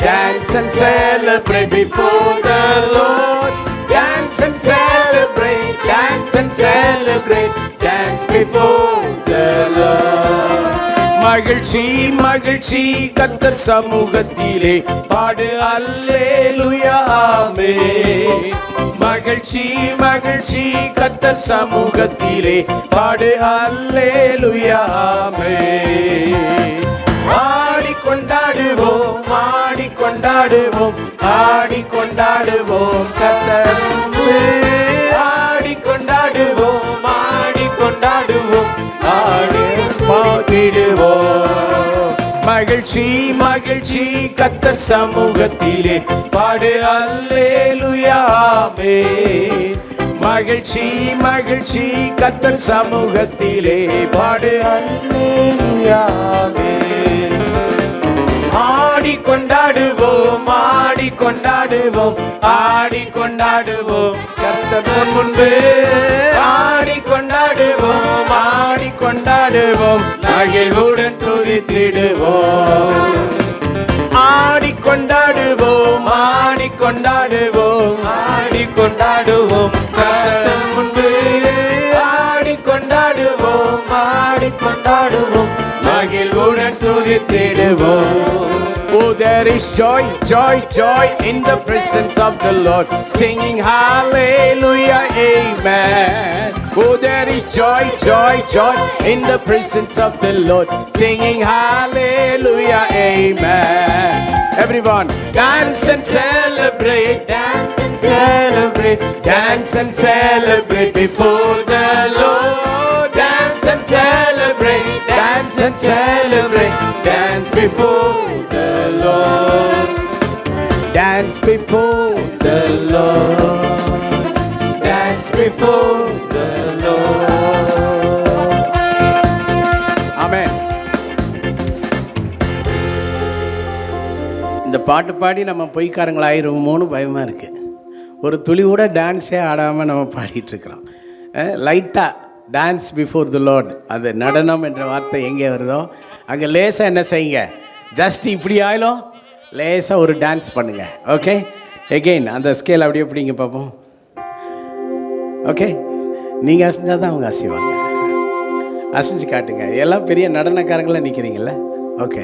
Dance and celebrate before the Lord. Dance and celebrate, dance and celebrate, dance before the Lord. மகிழ்ச்சி மகிழ்ச்சி கர்த்தர் சமூகத்திலே பாடு அல்லேலூயா ஆமென். மகிழ்ச்சி மகிழ்ச்சி கர்த்தர் சமூகத்திலே பாடு அல்லேலூயா ஆமென். கொண்டாடுவோம் ஆடிக்கொண்டாடுவோம் ஆடிக்கொண்டாடுவோம் கர்த்தர் ஆடிக்கொண்டாடுவோம் ஆடிக்கொண்டாடுவோம் ஆடிடுவோம். மகிழ்ச்சி மகிழ்ச்சி கர்த்தர் சமூகத்திலே பாடு அல்லேலூயா ஆமென். மகிழ்ச்சி மகிழ்ச்சி கர்த்தர் சமூகத்திலே பாடு அல்லேலூயா ஆமென். ஆடிக்கொண்டாடுவோம் ஆடிக்கொண்டாடுவோம் ஆடிக்கொண்டாடுவோம் கர்த்தர் முன்பு ஆடிக்கொண்டாடுவோம் ஆடிக்கொண்டாடுவோம் மகிழ்வுடன் துதித்திடுவோம். ஆடிக்கொண்டாடுவோம் ஆடிக்கொண்டாடுவோம் ஆடிக்கொண்டாடுவோம் கர்த்தர் முன்பு ஆடிக்கொண்டாடுவோம் ஆடிக்கொண்டாடுவோம் மகிழ்வுடன் துதித்திடுவோம். Oh, there is joy, joy, joy in the presence of the Lord, singing hallelujah, amen. Oh, there is joy, joy, joy in the presence of the Lord, singing hallelujah, amen. Everyone, dance and celebrate, dance and celebrate, dance and celebrate before the Lord. Dance and celebrate, dance and celebrate, dance before the Lord. Dance before the Lord. Dance before the Lord. Amen. இந்த பாட்டு பாடி நம்ம பொய்க்காரங்களாயிருமோன்னு பயமாக இருக்குது. ஒரு துளி கூட டான்ஸே ஆடாமல் நம்ம பாடிட்டுருக்குறோம். லைட்டாக டான்ஸ் பிஃபோர் தி லார்ட், அது நடனம் என்ற வார்த்தை எங்கே வருதோ அங்கே லேசாக என்ன செய்யுங்க, ஜஸ்ட் இப்படி ஆயிலும் லேசாக ஒரு டான்ஸ் பண்ணுங்கள். ஓகே, எகெயின் அந்த ஸ்கேல் அப்படியே பிடிங்க பார்ப்போம். ஓகே, நீங்கள் அசைஞ்சால் தான் அவங்க அசைவாங்க. அசைஞ்சு காட்டுங்க. எல்லாம் பெரிய நடனக்காரங்களாம் நிற்கிறீங்கள. ஓகே,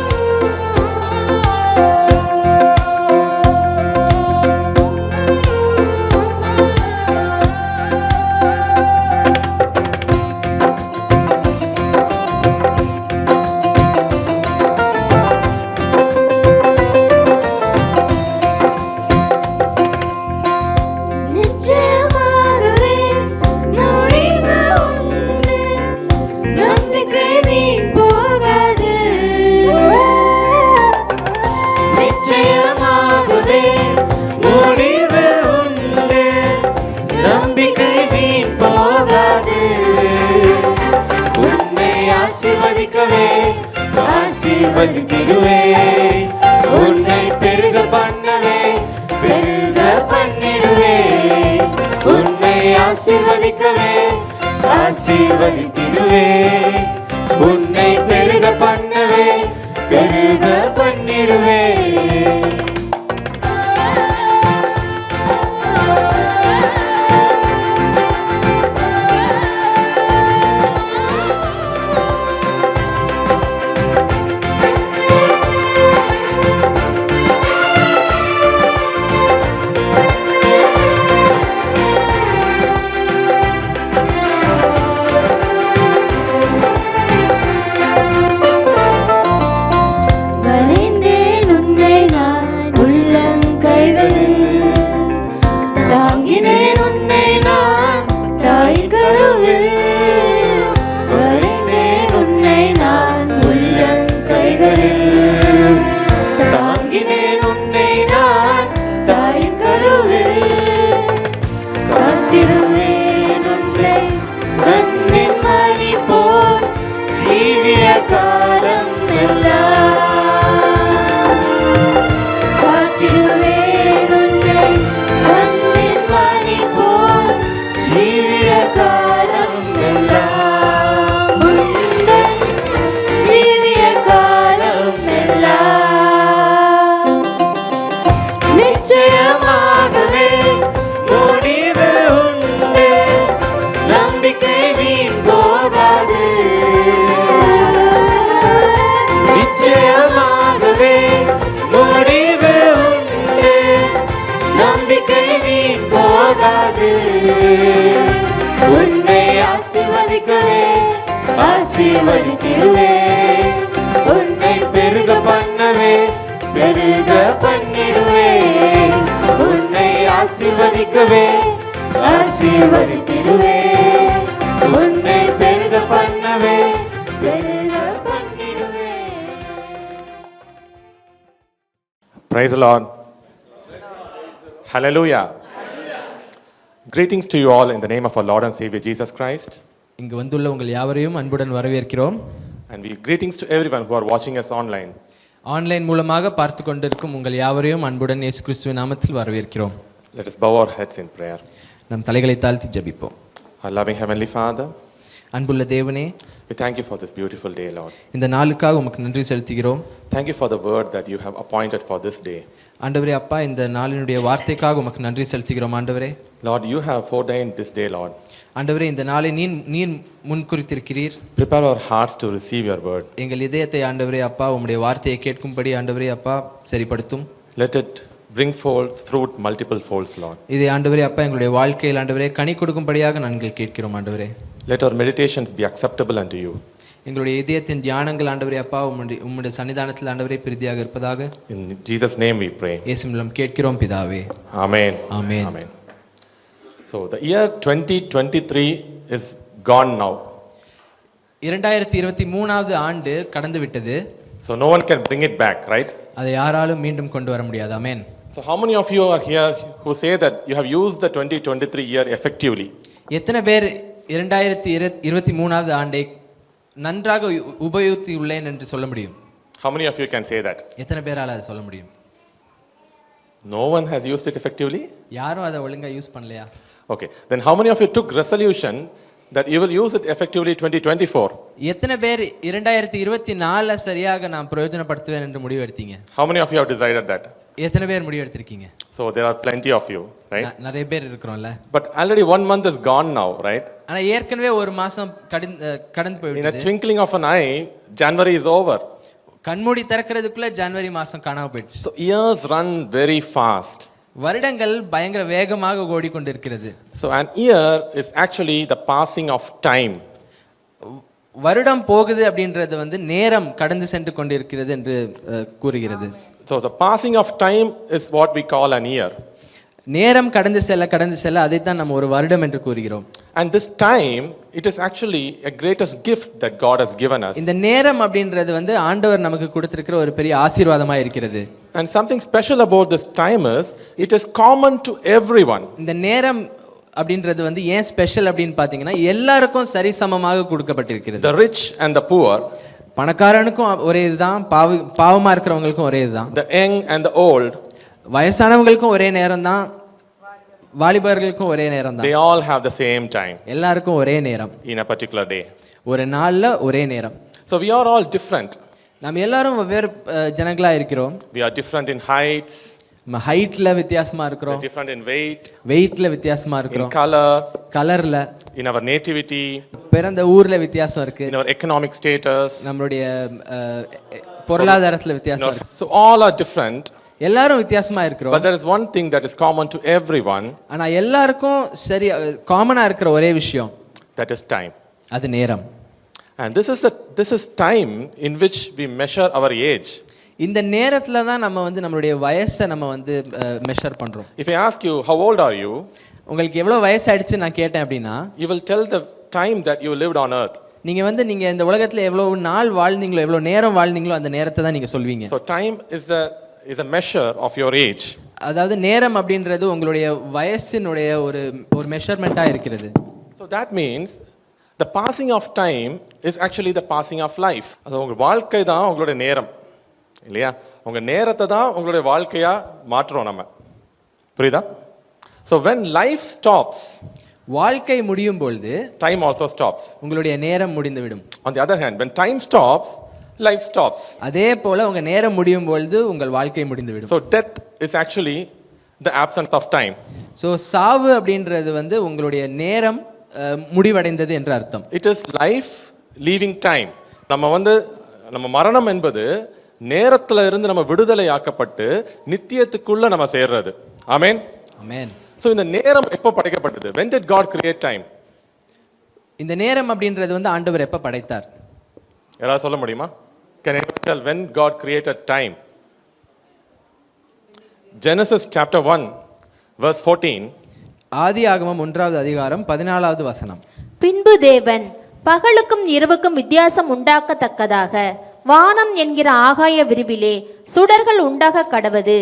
ஆசீர்வதித்திடுவே. உன்னை பெருக பண்ணவே பெருக பண்ணிடுவே. உன்னை ஆசீர்வதிக்கவே ஆசீர்வதித்திடுவே. உன்னை பெருக பண்ணவே பெருக பண்ணிடுவே. வரைந்தேன் உன்னை நான் உள்ளங்கைகளில், தாங்கினேன் உன்னை நான் தாய் கருவில். வரைந்தேன் உன்னை நான் உள்ளங்கைகளில், தாங்கினேன் உன்னை நான் தாய் கருவில். காத்திடுவேன் உன்னை கண்ணின் மணி போல் ஜீவிய காலம் எல்லாம். காத்திடுவேன் உன்னை கண்ணின் மணி போல் ஜீவிய காலம் எல்லாம். உந்தன் ஜீவிய காலம் எல்லாம். நிச்சயமாகவே முடிவு உண்டு, நம்பிக்கை வீண் போகாது. நிச்சயமாகவே முடிவு உண்டு, நம்பிக்கை வீண் போகாது. உன்னை ஆசீர்வதிக்கவே ஆசீர்வதித்திடுவே. உன்னை பெருக பண்ணவே பெருக பண்ணிடுவே. உன்னை ஆசீர்வதிக்கவே ஆசீர்வதித்திடுவே. உன்னை பெருக பண்ணவே பெருக பண்ணிடுவே. Praise the Lord. Hallelujah. Greetings to you all in the name of our Lord and Savior Jesus Christ. இங்கு வந்துள்ள உங்கள் யாவரையும் அன்புடன் வரவேற்கிறோம். And we greetings to everyone who are watching us online. Online மூலமாக பார்த்து கொண்டிருக்கும் உங்கள் யாவரையும் அன்புடன் இயேசு கிறிஸ்துவின் நாமத்தில் வரவேற்கிறோம். Let us bow our heads in prayer. நம் தலைகளை தாழ்த்தி ஜெபிப்போம். Our loving Heavenly Father, அன்புள்ள தேவனே, we thank you for this beautiful day, Lord. இந்த நாளுக்காக உமக்கு நன்றி செலுத்துகிறோம். Thank you for the word that you have appointed for this day. ஆண்டவரே அப்பா, இந்த நாளினுடைய வார்த்தைக்காக உமக்கு நன்றி செலுத்துகிறோம். ஆண்டவரே, Lord, you have ordained this day, Lord. ஆண்டவரே, இந்த நாளை நீர் முன்குறித்திருக்கிறீர். Prepare our hearts to receive your word. எங்கள் இதயத்தை ஆண்டவரே அப்பா உம்முடைய வார்த்தையை கேட்கும்படி ஆண்டவரே அப்பா சரிப்படுத்தும். Let it bring forth fruit multiple folds, Lord. இதை ஆண்டவரே அப்பா எங்களுடைய வாழ்க்கையில் ஆண்டவரே கனி கொடுக்கும்படியாக நாங்கள் கேட்கிறோம். ஆண்டவரே, Let our meditations be acceptable unto you. எங்களுடைய இதயத்தின் தியானங்கள் ஆண்டவரே அப்பா உம்முடைய சன்னிதானத்தில் ஆண்டவரே பிரீதியாக இருப்பதாக. In Jesus' name we pray. இயேசு மூலம் கேட்கிறோம் பிதாவே. Amen. Amen. Amen. So the year 2023 is gone now. 2023வது ஆண்டு கடந்து விட்டது. So no one can bring it back, right? அதை யாராலும் மீண்டும் கொண்டு வர முடியாது. ஆமென். So how many of you are here who say that you have used the 2023 year effectively? எத்தனை பேர் 2023வது ஆண்டை நன்றாக உபயோகித்து உள்ளேன் என்று சொல்ல முடியும்? How many of you can say that? எத்தனை பேரால் அதை சொல்ல முடியும்? No one has used it effectively? யாரும் அதை ஒழுங்கா யூஸ் பண்ணலையா? Okay. Then how many of you took resolution that you will use it effectively 2024? எத்தனை பேர் 2024 சரியாக நான் பிரயோஜனப்படுத்துவேன் என்று முடிவு எடுத்தீங்க? How many of you have decided that? எத்தனை பேர் முடிவு எடுத்திருக்கீங்க? So there are plenty of you, right? நிறைய பேர் இருக்கிறோம்ல. But already 1 month is gone now, right? ஆனா ஏற்கனவே ஒரு மாசம் கடந்து In a போய்விட்டது. twinkling of an eye, January is over. கண்மூடி திறக்கிறதுக்குள்ள ஜனவரி மாசம் காணாம போயிடுச்சு. So years run very fast. வருடங்கள் பயங்கர வேகமாக ஓடிக்கொண்டிருக்கிறது. So an year is actually the passing of time. வருடம் போகுது அப்படின்றது வந்து நேரம் கடந்து சென்று கொண்டிருக்கிறது என்று கூறுகிறது. So the passing of time is what we call an year. நேரம் கடந்து செல்ல அதைத்தான் நம்ம ஒரு வருடம் என்று கூறுகிறோம். And this time, it is actually a greatest gift that God has given us. இந்த நேரம் அப்படின்றது வந்து ஆண்டவர் நமக்கு கொடுத்திருக்கிற ஒரு பெரிய ஆசீர்வாதமா இருக்கிறது. And something special about this time is it is common to everyone. இந்த நேரம் அப்படின்றது வந்து ஏன் ஸ்பெஷல் அப்படின்னு பாத்தீங்கன்னா எல்லாருக்கும் சரிசமமாக கொடுக்கப்பட்டிருக்கிறது. The rich and the poor, பணக்காரனுக்கும் ஒரே இதுதான், பாவமா இருக்கிறவங்களுக்கும் ஒரே இதுதான். The young and the old, வயசானவங்களுக்கும் ஒரே நேரம் தான், வாலிபர்களுக்கும் ஒரே நேரம் they தான். all have the same time எல்லாருக்கும் ஒரே நேரம், in a particular day. ஒரு நாள்ல ஒரே நேரம். So we are all different. நம்ம எல்லாரும் வெவ்வேறு ஜனங்களா இருக்கிறோம். We are different in heights, நம்ம ஹைட்ல வித்தியாசமா we are இருக்கிறோம், different in weight, வெயிட்ல வித்தியாசமா in இருக்கிறோம், color, கலர்ல, in our nativity, பிறந்த ஊர்ல வித்தியாசம் இருக்கு, in our economic status. நம்மளுடைய பொருளாதாரத்துல வித்தியாசம் இருக்கு. So all are different, எல்லாரும் வித்தியாசமா இருக்கிறோம். but there is one thing that is common to everyone, ஆனா எல்லாருக்கும் சரி காமனா இருக்கிற ஒரே விஷயம், that is time. அது நேரம். And this is time in which we measure our age. இந்த நேரத்துல தான் நம்ம வந்து நம்மளுடைய வயசை நம்ம வந்து மெஷர் பண்றோம். If I ask you how old are you, உங்களுக்கு எவ்வளவு வயசு ஆயிடுச்சு நான் கேட்டேன் அப்படின்னா, you will tell the time that you lived on earth. நீங்க இந்த உலகத்துல எவ்வளவு நாள் வாழ்ந்தீங்களோ, எவ்வளவு நேரம் வாழ்ந்தீங்களோ அந்த நேரத்தை தான் நீங்க சொல்வீங்க. So time is a measure of your age. அதாவது நேரம் அப்படின்றது உங்களுடைய வயசினுடைய ஒரு மெஷர்மெண்டா இருக்கிறது. So that means the passing of time is actually the passing of life. அது உங்க வாழ்க்கை தான் உங்களுடைய நேரம் இல்லையா? உங்க நேரத்தை தான் உங்களுடைய வாழ்க்கையா மாற்றுறோம் நம்ம. புரியுதா? So when life stops, வாழ்க்கை முடியும் பொழுது time also stops. உங்களுடைய நேரம் முடிந்துவிடும். On the other hand, when time stops, life stops. அதே போல உங்க நேரம் முடியும் பொழுது உங்கள் வாழ்க்கை முடிந்துவிடும். So death is actually the absence of time. So சாவு அப்படின்றது வந்து உங்களுடைய நேரம் முடிவடைந்தது என்று அர்த்தம். It is life leaving time. நம்ம மரணம் என்பது நேரத்துல இருந்து நம்ம விடுதலை ஆக்கப்பட்டு நித்தியத்துக்குள்ள நம்ம சேர்றது. ஆமென். ஆமென். So இந்த நேரம் எப்போ படைக்கப்பட்டது? When did God create time? இந்த நேரம் அப்படின்றது வந்து ஆண்டவர் எப்ப படைத்தார்? யாராவது சொல்ல முடியுமா? Can you tell when God created time? Genesis chapter 1 verse 14. ஆதியாகமம் 1வது அதிகாரம் 14வது வசனம். பின்பு தேவன் பகலுக்கும் இரவுக்கும் வித்தியாசம் உண்டாக்கத்தக்கதாக வானம் என்கிற ஆகாய விரிவிலே சுடர்கள் உண்டாக கடவது,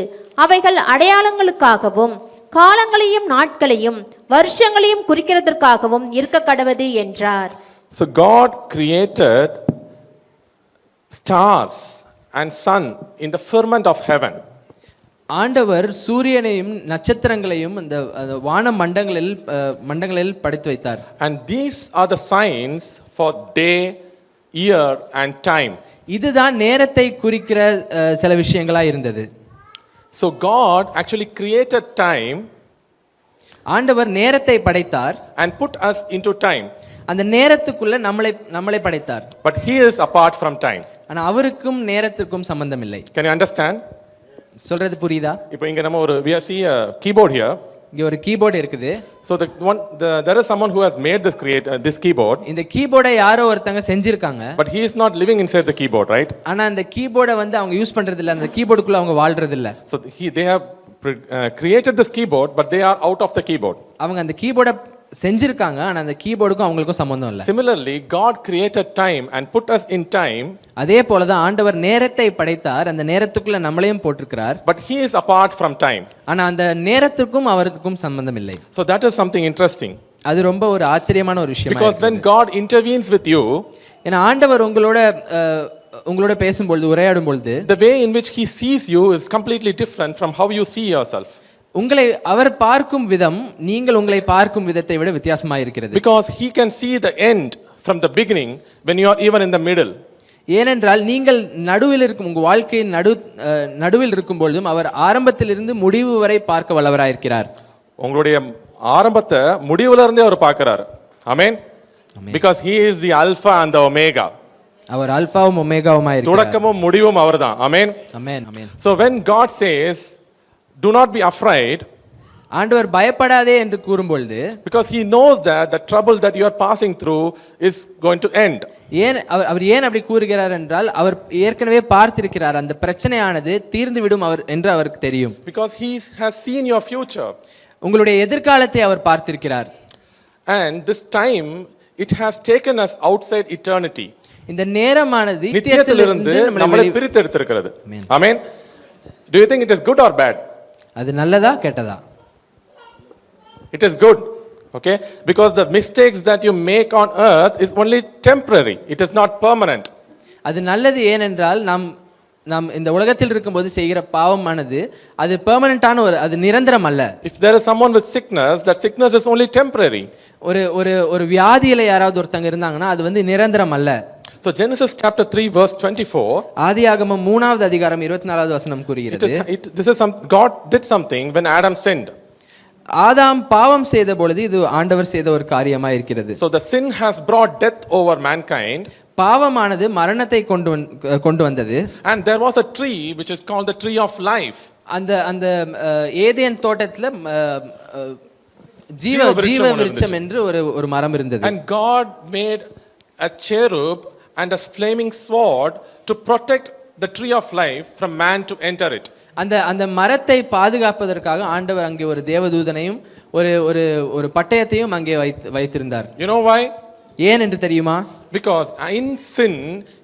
அவைகள் அடையாளங்களுக்காகவும் காலங்களையும் நாட்களையும் வருஷங்களையும் குறிக்கிறதற்காகவும் இருக்க கடவது என்றார். So God created stars and sun in the firmament of heaven. ஆண்டவர் சூரியனையும் நட்சத்திரங்களையும் அந்த வான மண்டங்களில் படைத்து வைத்தார். And these are the signs for day, year and time. இதுதான் நேரத்தை குறிக்கிற சில விஷயங்களா இருந்தது. So God actually created time, ஆண்டவர் நேரத்தை படைத்தார், and put us into time. அந்த நேரத்துக்குள்ள நம்மளை படைத்தார். But he is apart from time. ஆனா அவருக்கும் நேரத்திற்கும் சம்பந்தம் இல்லை. Can you understand? சொல்றது புரியுதா? இப்போ இங்க நம்ம we see a keyboard here. இங்க ஒரு கீபோர்டு இருக்குது. So there is someone who has made this keyboard. இந்த கீபோர்டை யாரோ ஒருத்தங்க செஞ்சிருக்காங்க. But he is not living inside the keyboard, right? ஆனா அந்த கீபோர்டை வந்து அவங்க யூஸ் பண்றது இல்ல, அந்த கீபோர்டுக்குள்ள அவங்க வாழ்றது இல்ல. So they have created this keyboard, but they are out of the keyboard. அவங்க அந்த கீபோர்டை செஞ்சிருக்காங்க, ஆனா அந்த கீபோர்டுக்கும் அவங்களுக்கும் சம்பந்தம் இல்ல. Similarly, God created time and put us in time. அதே போல தான் ஆண்டவர் நேரத்தை படைத்தார், அந்த நேரத்துக்குள்ள நம்மளையும் போட்டிருக்கிறார். But he is apart from time. ஆனா அந்த நேரத்துக்கும் அவருக்கும் சம்பந்தம் இல்லை. So that is something interesting. அது ரொம்ப ஒரு ஆச்சரியமான ஒரு விஷயம். Because when God intervenes with you, ஏன்னா ஆண்டவர் உங்களோட பேசும்பொழுது, உரையாடும் பொழுது, the way in which he sees you is completely different from how you see yourself. உங்களை அவர் பார்க்கும் விதம் நீங்கள் உங்களை பார்க்கும் விதத்தை விட வித்தியாசமாக இருக்கிறது. Because he can see the end from the beginning when you are even in the middle. ஏனென்றால் நீங்கள் நடுவில் இருக்கும், உங்கள் வாழ்க்கையின் நடுவில் இருக்கும் பொழுதும் அவர் ஆரம்பத்திலிருந்து முடிவு வரை பார்க்க வல்லவராக இருக்கிறார். உங்களுடைய ஆரம்பத்தை முடிவுல இருந்தே அவர் பார்க்கிறார். ஆமென். Because he is the alpha and the omega. அவர் ஆல்பாவும் ஒமேகாவுமாய் இருக்கிறார். தொடக்கமும் முடிவும் அவர்தான். ஆமென். ஆமென். ஆமென். So when God says do not be afraid, ஆண்டவர் பயப்படாதே என்று கூறும்பொழுது, because he knows that the trouble that you are passing through is going to end. அவர் ஏன் அப்படி கூறுகிறார் என்றால் அவர் ஏற்கனவே பார்த்திருக்கிறார், அந்த பிரச்சனையானது தீர்ந்து விடும் என்று அவருக்கு தெரியும். Because he has seen your future. உங்களுடைய எதிர்காலத்தை அவர் பார்த்திருக்கிறார். And this time it has taken us outside eternity. இந்த நேரமானது நித்தியத்திலிருந்து நம்மை பிரித்து எடுத்திருக்கிறது. ஆமென். Do you think it is good or bad? அது நல்லதா கெட்டதா? It is good. Okay? Because the mistakes that you make on earth is only temporary. It is not permanent. அது நல்லது. ஏனென்றால் நாம் நாம் இந்த உலகத்தில் இருக்கும்போது செய்கிற பாவமானது அது பெர்மனண்டான அது நிரந்தரம் அல்ல. If there is someone with sickness, that sickness is only temporary. ஒரு ஒரு ஒரு வியாதியில யாராவது ஒருத்தங்க இருந்தாங்கன்னா அது நிரந்தரம் அல்ல. So Genesis chapter 3 verse 24, ஆதியாகமம் 3வது அதிகாரம் 24வது வசனம் கூறுகிறது, God did something when Adam sinned. ஆதாம் பாவம் செய்த பொழுது இது ஆண்டவர் செய்த ஒரு காரியமா இருக்கிறது. So the sin has brought death over mankind. பாவமானது மரணத்தை கொண்டு வந்தது. And there was a tree which is called the tree of life. அந்த அந்த ஏதேன் தோட்டத்துல ஜீவ விருட்சம் என்று ஒரு மரம் இருந்தது. And God made a cherub and a flaming sword to protect the tree of life from man to enter it. அந்த அந்த மரத்தை பாதுகாப்பதற்காக ஆண்டவர் அங்கே ஒரு தேவதூதனையும் ஒரு ஒரு ஒரு பட்டயத்தையும் அங்கே வைத்திருந்தார். You know why? ஏன் என்று தெரியுமா? Because in sin,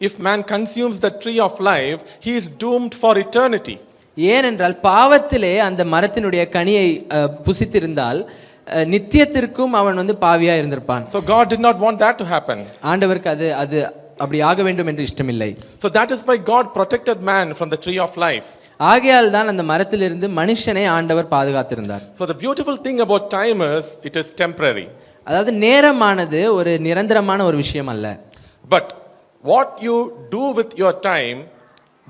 if man consumes the tree of life, he is doomed for eternity. ஏனென்றால் பாவத்திலே அந்த மரத்தினுடைய கனியை புசித்திருந்தால் நித்தியத்திற்கும் அவன் பாவியா இருந்திருப்பான். So God did not want that to happen. ஆண்டவருக்கு அது அப்படி ஆக வேண்டும் என்று இஷ்டமில்லை. So that is why God protected man from the tree of life. ஆகையால் தான் அந்த மரத்திலிருந்து மனுஷனை ஆண்டவர் பாதுகாத்திருந்தார். So the beautiful thing about time is it is temporary. அதாவது நேரமானது ஒரு நிரந்தரமான ஒரு விஷயம் அல்ல. But what you do with your time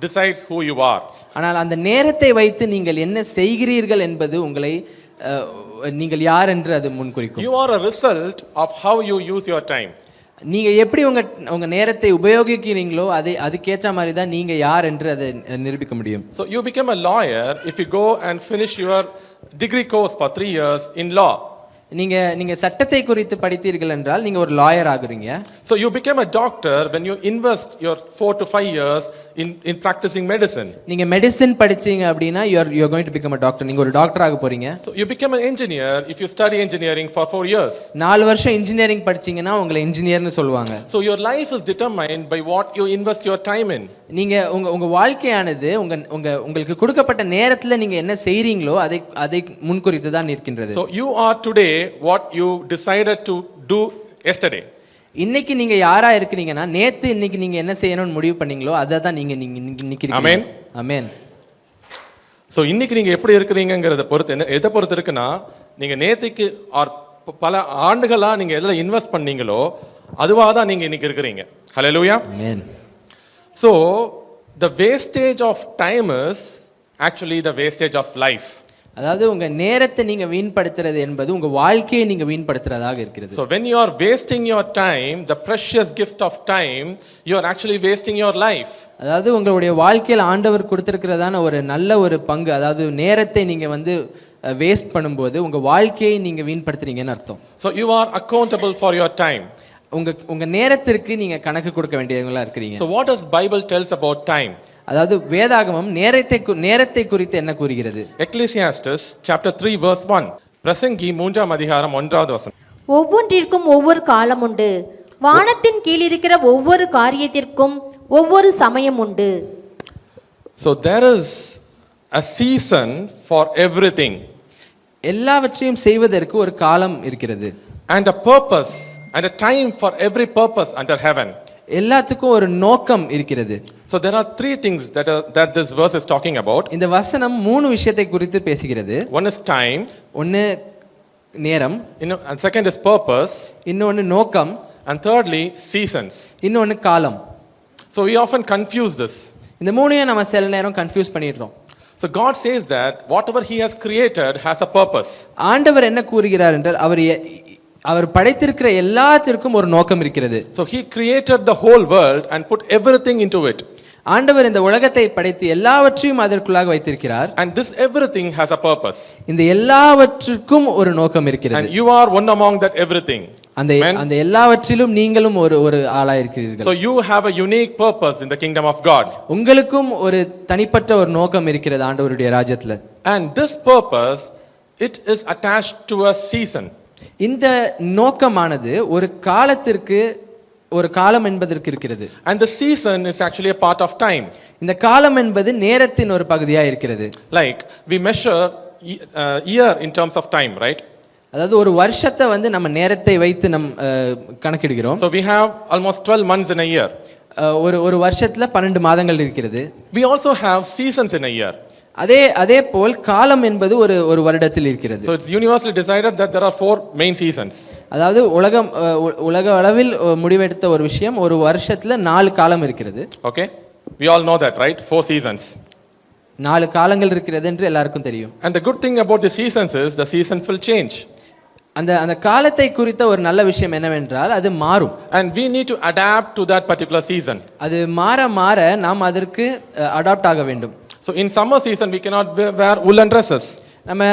decides who you are. ஆனால் அந்த நேரத்தை வைத்து நீங்கள் என்ன செய்கிறீர்கள் என்பது உங்களை நீங்கள் யார் என்று அது முன்குறிக்கும். You are a result of how you use your time. நீங்க எப்படி உங்க நேரத்தை உபயோகிக்கிறீங்களோ அதுக்கேற்ற மாதிரி தான் நீங்க யார் என்று அதை நிரூபிக்க முடியும். So you become a lawyer if you go and finish your degree course for 3 years in law. நீங்க சட்டத்தை குறித்து படித்தீர்கள் என்றால் நீங்க ஒரு லாயர் ஆகுறீங்க. So you become a doctor when you invest your 4 to 5 years in practicing medicine. நீங்க மெடிசின் படிச்சீங்க அப்படினா you are going to become a doctor. நீங்க ஒரு டாக்டர் ஆக போறீங்க. So you become an engineer if you study engineering for 4 years. 4 வருஷம் இன்ஜினியரிங் படிச்சீங்கன்னா உங்களை இன்ஜினியர்னு சொல்வாங்க. So your life is determined by what you invest your time in. நீங்க உங்க வாழ்க்கையானது உங்களுக்கு கொடுக்கப்பட்ட நேரத்துல நீங்க என்ன செய்றீங்களோ அதை முன்குறித்து தான் இருக்கின்றது. So you are today what you decided to do yesterday. இன்னைக்கு நீங்க யாரா இருக்கீங்கன்னா நேத்து இன்னைக்கு நீங்க என்ன செய்யணும்னு முடிவு பண்ணீங்களோ அதை தான் நீங்க நிக்கிறீங்க. ஆமென். ஆமென். So இன்னைக்கு நீங்க எப்படி இருக்கீங்கங்கறத பொறுத்து எதை பொறுத்து இருக்குன்னா நீங்க நேத்துக்கு பல ஆண்டுகளா நீங்க எதுல இன்வெஸ்ட் பண்ணீங்களோ அதுவா தான் நீங்க இன்னைக்கு இருக்கீங்க. ஹல்லேலூயா. ஆமென். So the wastage of time is actually the wastage of life. அதாவது உங்க நேரத்தை நீங்க வீண்படுத்துறது என்பது உங்க வாழ்க்கையை நீங்க வீண்படுத்துறதாக இருக்கிறது. So when you are wasting your time, the precious gift of time, you are actually wasting your life. அதாவது உங்களுடைய வாழ்க்கையில் ஆண்டவர் கொடுத்திருக்கிறதான ஒரு நல்ல ஒரு பங்கு, அதாவது நேரத்தை நீங்க வேஸ்ட் பண்ணும்போது உங்க வாழ்க்கையை நீங்க வீண்படுத்துறீங்கன்னு அர்த்தம். So you are accountable for your time. உங்க நேரத்திற்கு நீங்க கணக்கு கொடுக்க வேண்டியவங்களா இருக்கிறீங்க. So what does Bible tells about time? அதாவது வேதாகமம் நேரத்தை குறித்து என்ன கூறுகிறது? Ecclesiastes chapter 3 verse 1. பிரசங்கி 3ஆம் அதிகாரம் 1வது வசனம். ஒவ்வொன்றிற்கும் ஒவ்வொரு காலம் உண்டு, வானத்தின் கீழ் இருக்கிற ஒவ்வொரு காரியத்திற்கும் ஒவ்வொரு சமயம் உண்டு. So there is a season for everything. எல்லாவற்றையும் செய்வதற்கு ஒரு காலம் இருக்கிறது. And a purpose and a time for every purpose under heaven. எல்லாத்துக்கும் ஒரு நோக்கம் இருக்கிறது. So there are 3 things that this verse is talking about. இந்த வசனம் 3 விஷயத்தை குறித்து பேசுகிறது. One is time, ஒன்னு நேரம், and second is purpose, இன்னொன்னு நோக்கம், and thirdly seasons. இன்னொன்னு காலம். So we often confuse this. இந்த மூணையும் நம்ம சில நேரம் கன்ஃபியூஸ் பண்ணிடுறோம். So God says that whatever he has created has a purpose. ஆண்டவர் என்ன கூறுகிறார் என்றால் அவர் படைத்திருக்கிற எல்லாத்திற்கும் ஒரு நோக்கம் இருக்கிறது. So he created the whole world and put everything into it. ஆண்டவர் இந்த உலகத்தை படைத்து எல்லாவற்றையும் அதற்குள்ளாக வைத்திருக்கிறார். And this everything has a purpose. இந்த எல்லாவற்றுக்கும் ஒரு நோக்கம் இருக்கிறது. And you are one among that everything. அந்த எல்லாவற்றிலும் நீங்களும் ஒரு ஆளா இருக்கிறீர்கள். So you have a unique purpose in the kingdom of God. உங்களுக்கும் ஒரு தனிப்பட்ட ஒரு நோக்கம் இருக்கிறது ஆண்டவருடைய ராஜ்யத்துல. And this purpose, it is attached to a season. இந்த நோக்கமானது ஒரு காலத்திற்கு ஒரு காலம் என்பதற்கு இருக்கிறது. And the season is actually a part of time. இந்த காலம் என்பது நேரத்தின் ஒரு பகுதியா இருக்கிறது. Like we measure year in terms of time, right? அதாவது ஒரு வருஷத்தை நம்ம நேரத்தை வைத்து கணக்கிடுகிறோம். So we have almost 12 months in a year. ஒரு வருஷத்துல 12 மாதங்கள் இருக்கிறது. We also have seasons in a year. அதே போல் காலம் என்பது ஒரு வருடத்தில் இருக்கிறது. So it's universally decided that there are 4 main seasons. அதாவது உலக அளவில் முடிவெடுத்த ஒரு விஷயம், ஒரு வருஷத்துல 4 காலம் இருக்கிறது. Okay, we all know that, right? 4 seasons. 4 காலங்கள் இருக்கிறது என்று எல்லாருக்கும் தெரியும். And the good thing about the seasons is the seasons will change. அந்த காலத்தை குறித்த ஒரு நல்ல விஷயம் என்னவென்றால் அது மாறும். And we need to adapt to that particular season. அது மாற நாம் அதற்கு அடாப்ட் ஆக வேண்டும். So in summer season we cannot wear woolen dresses. நம்ம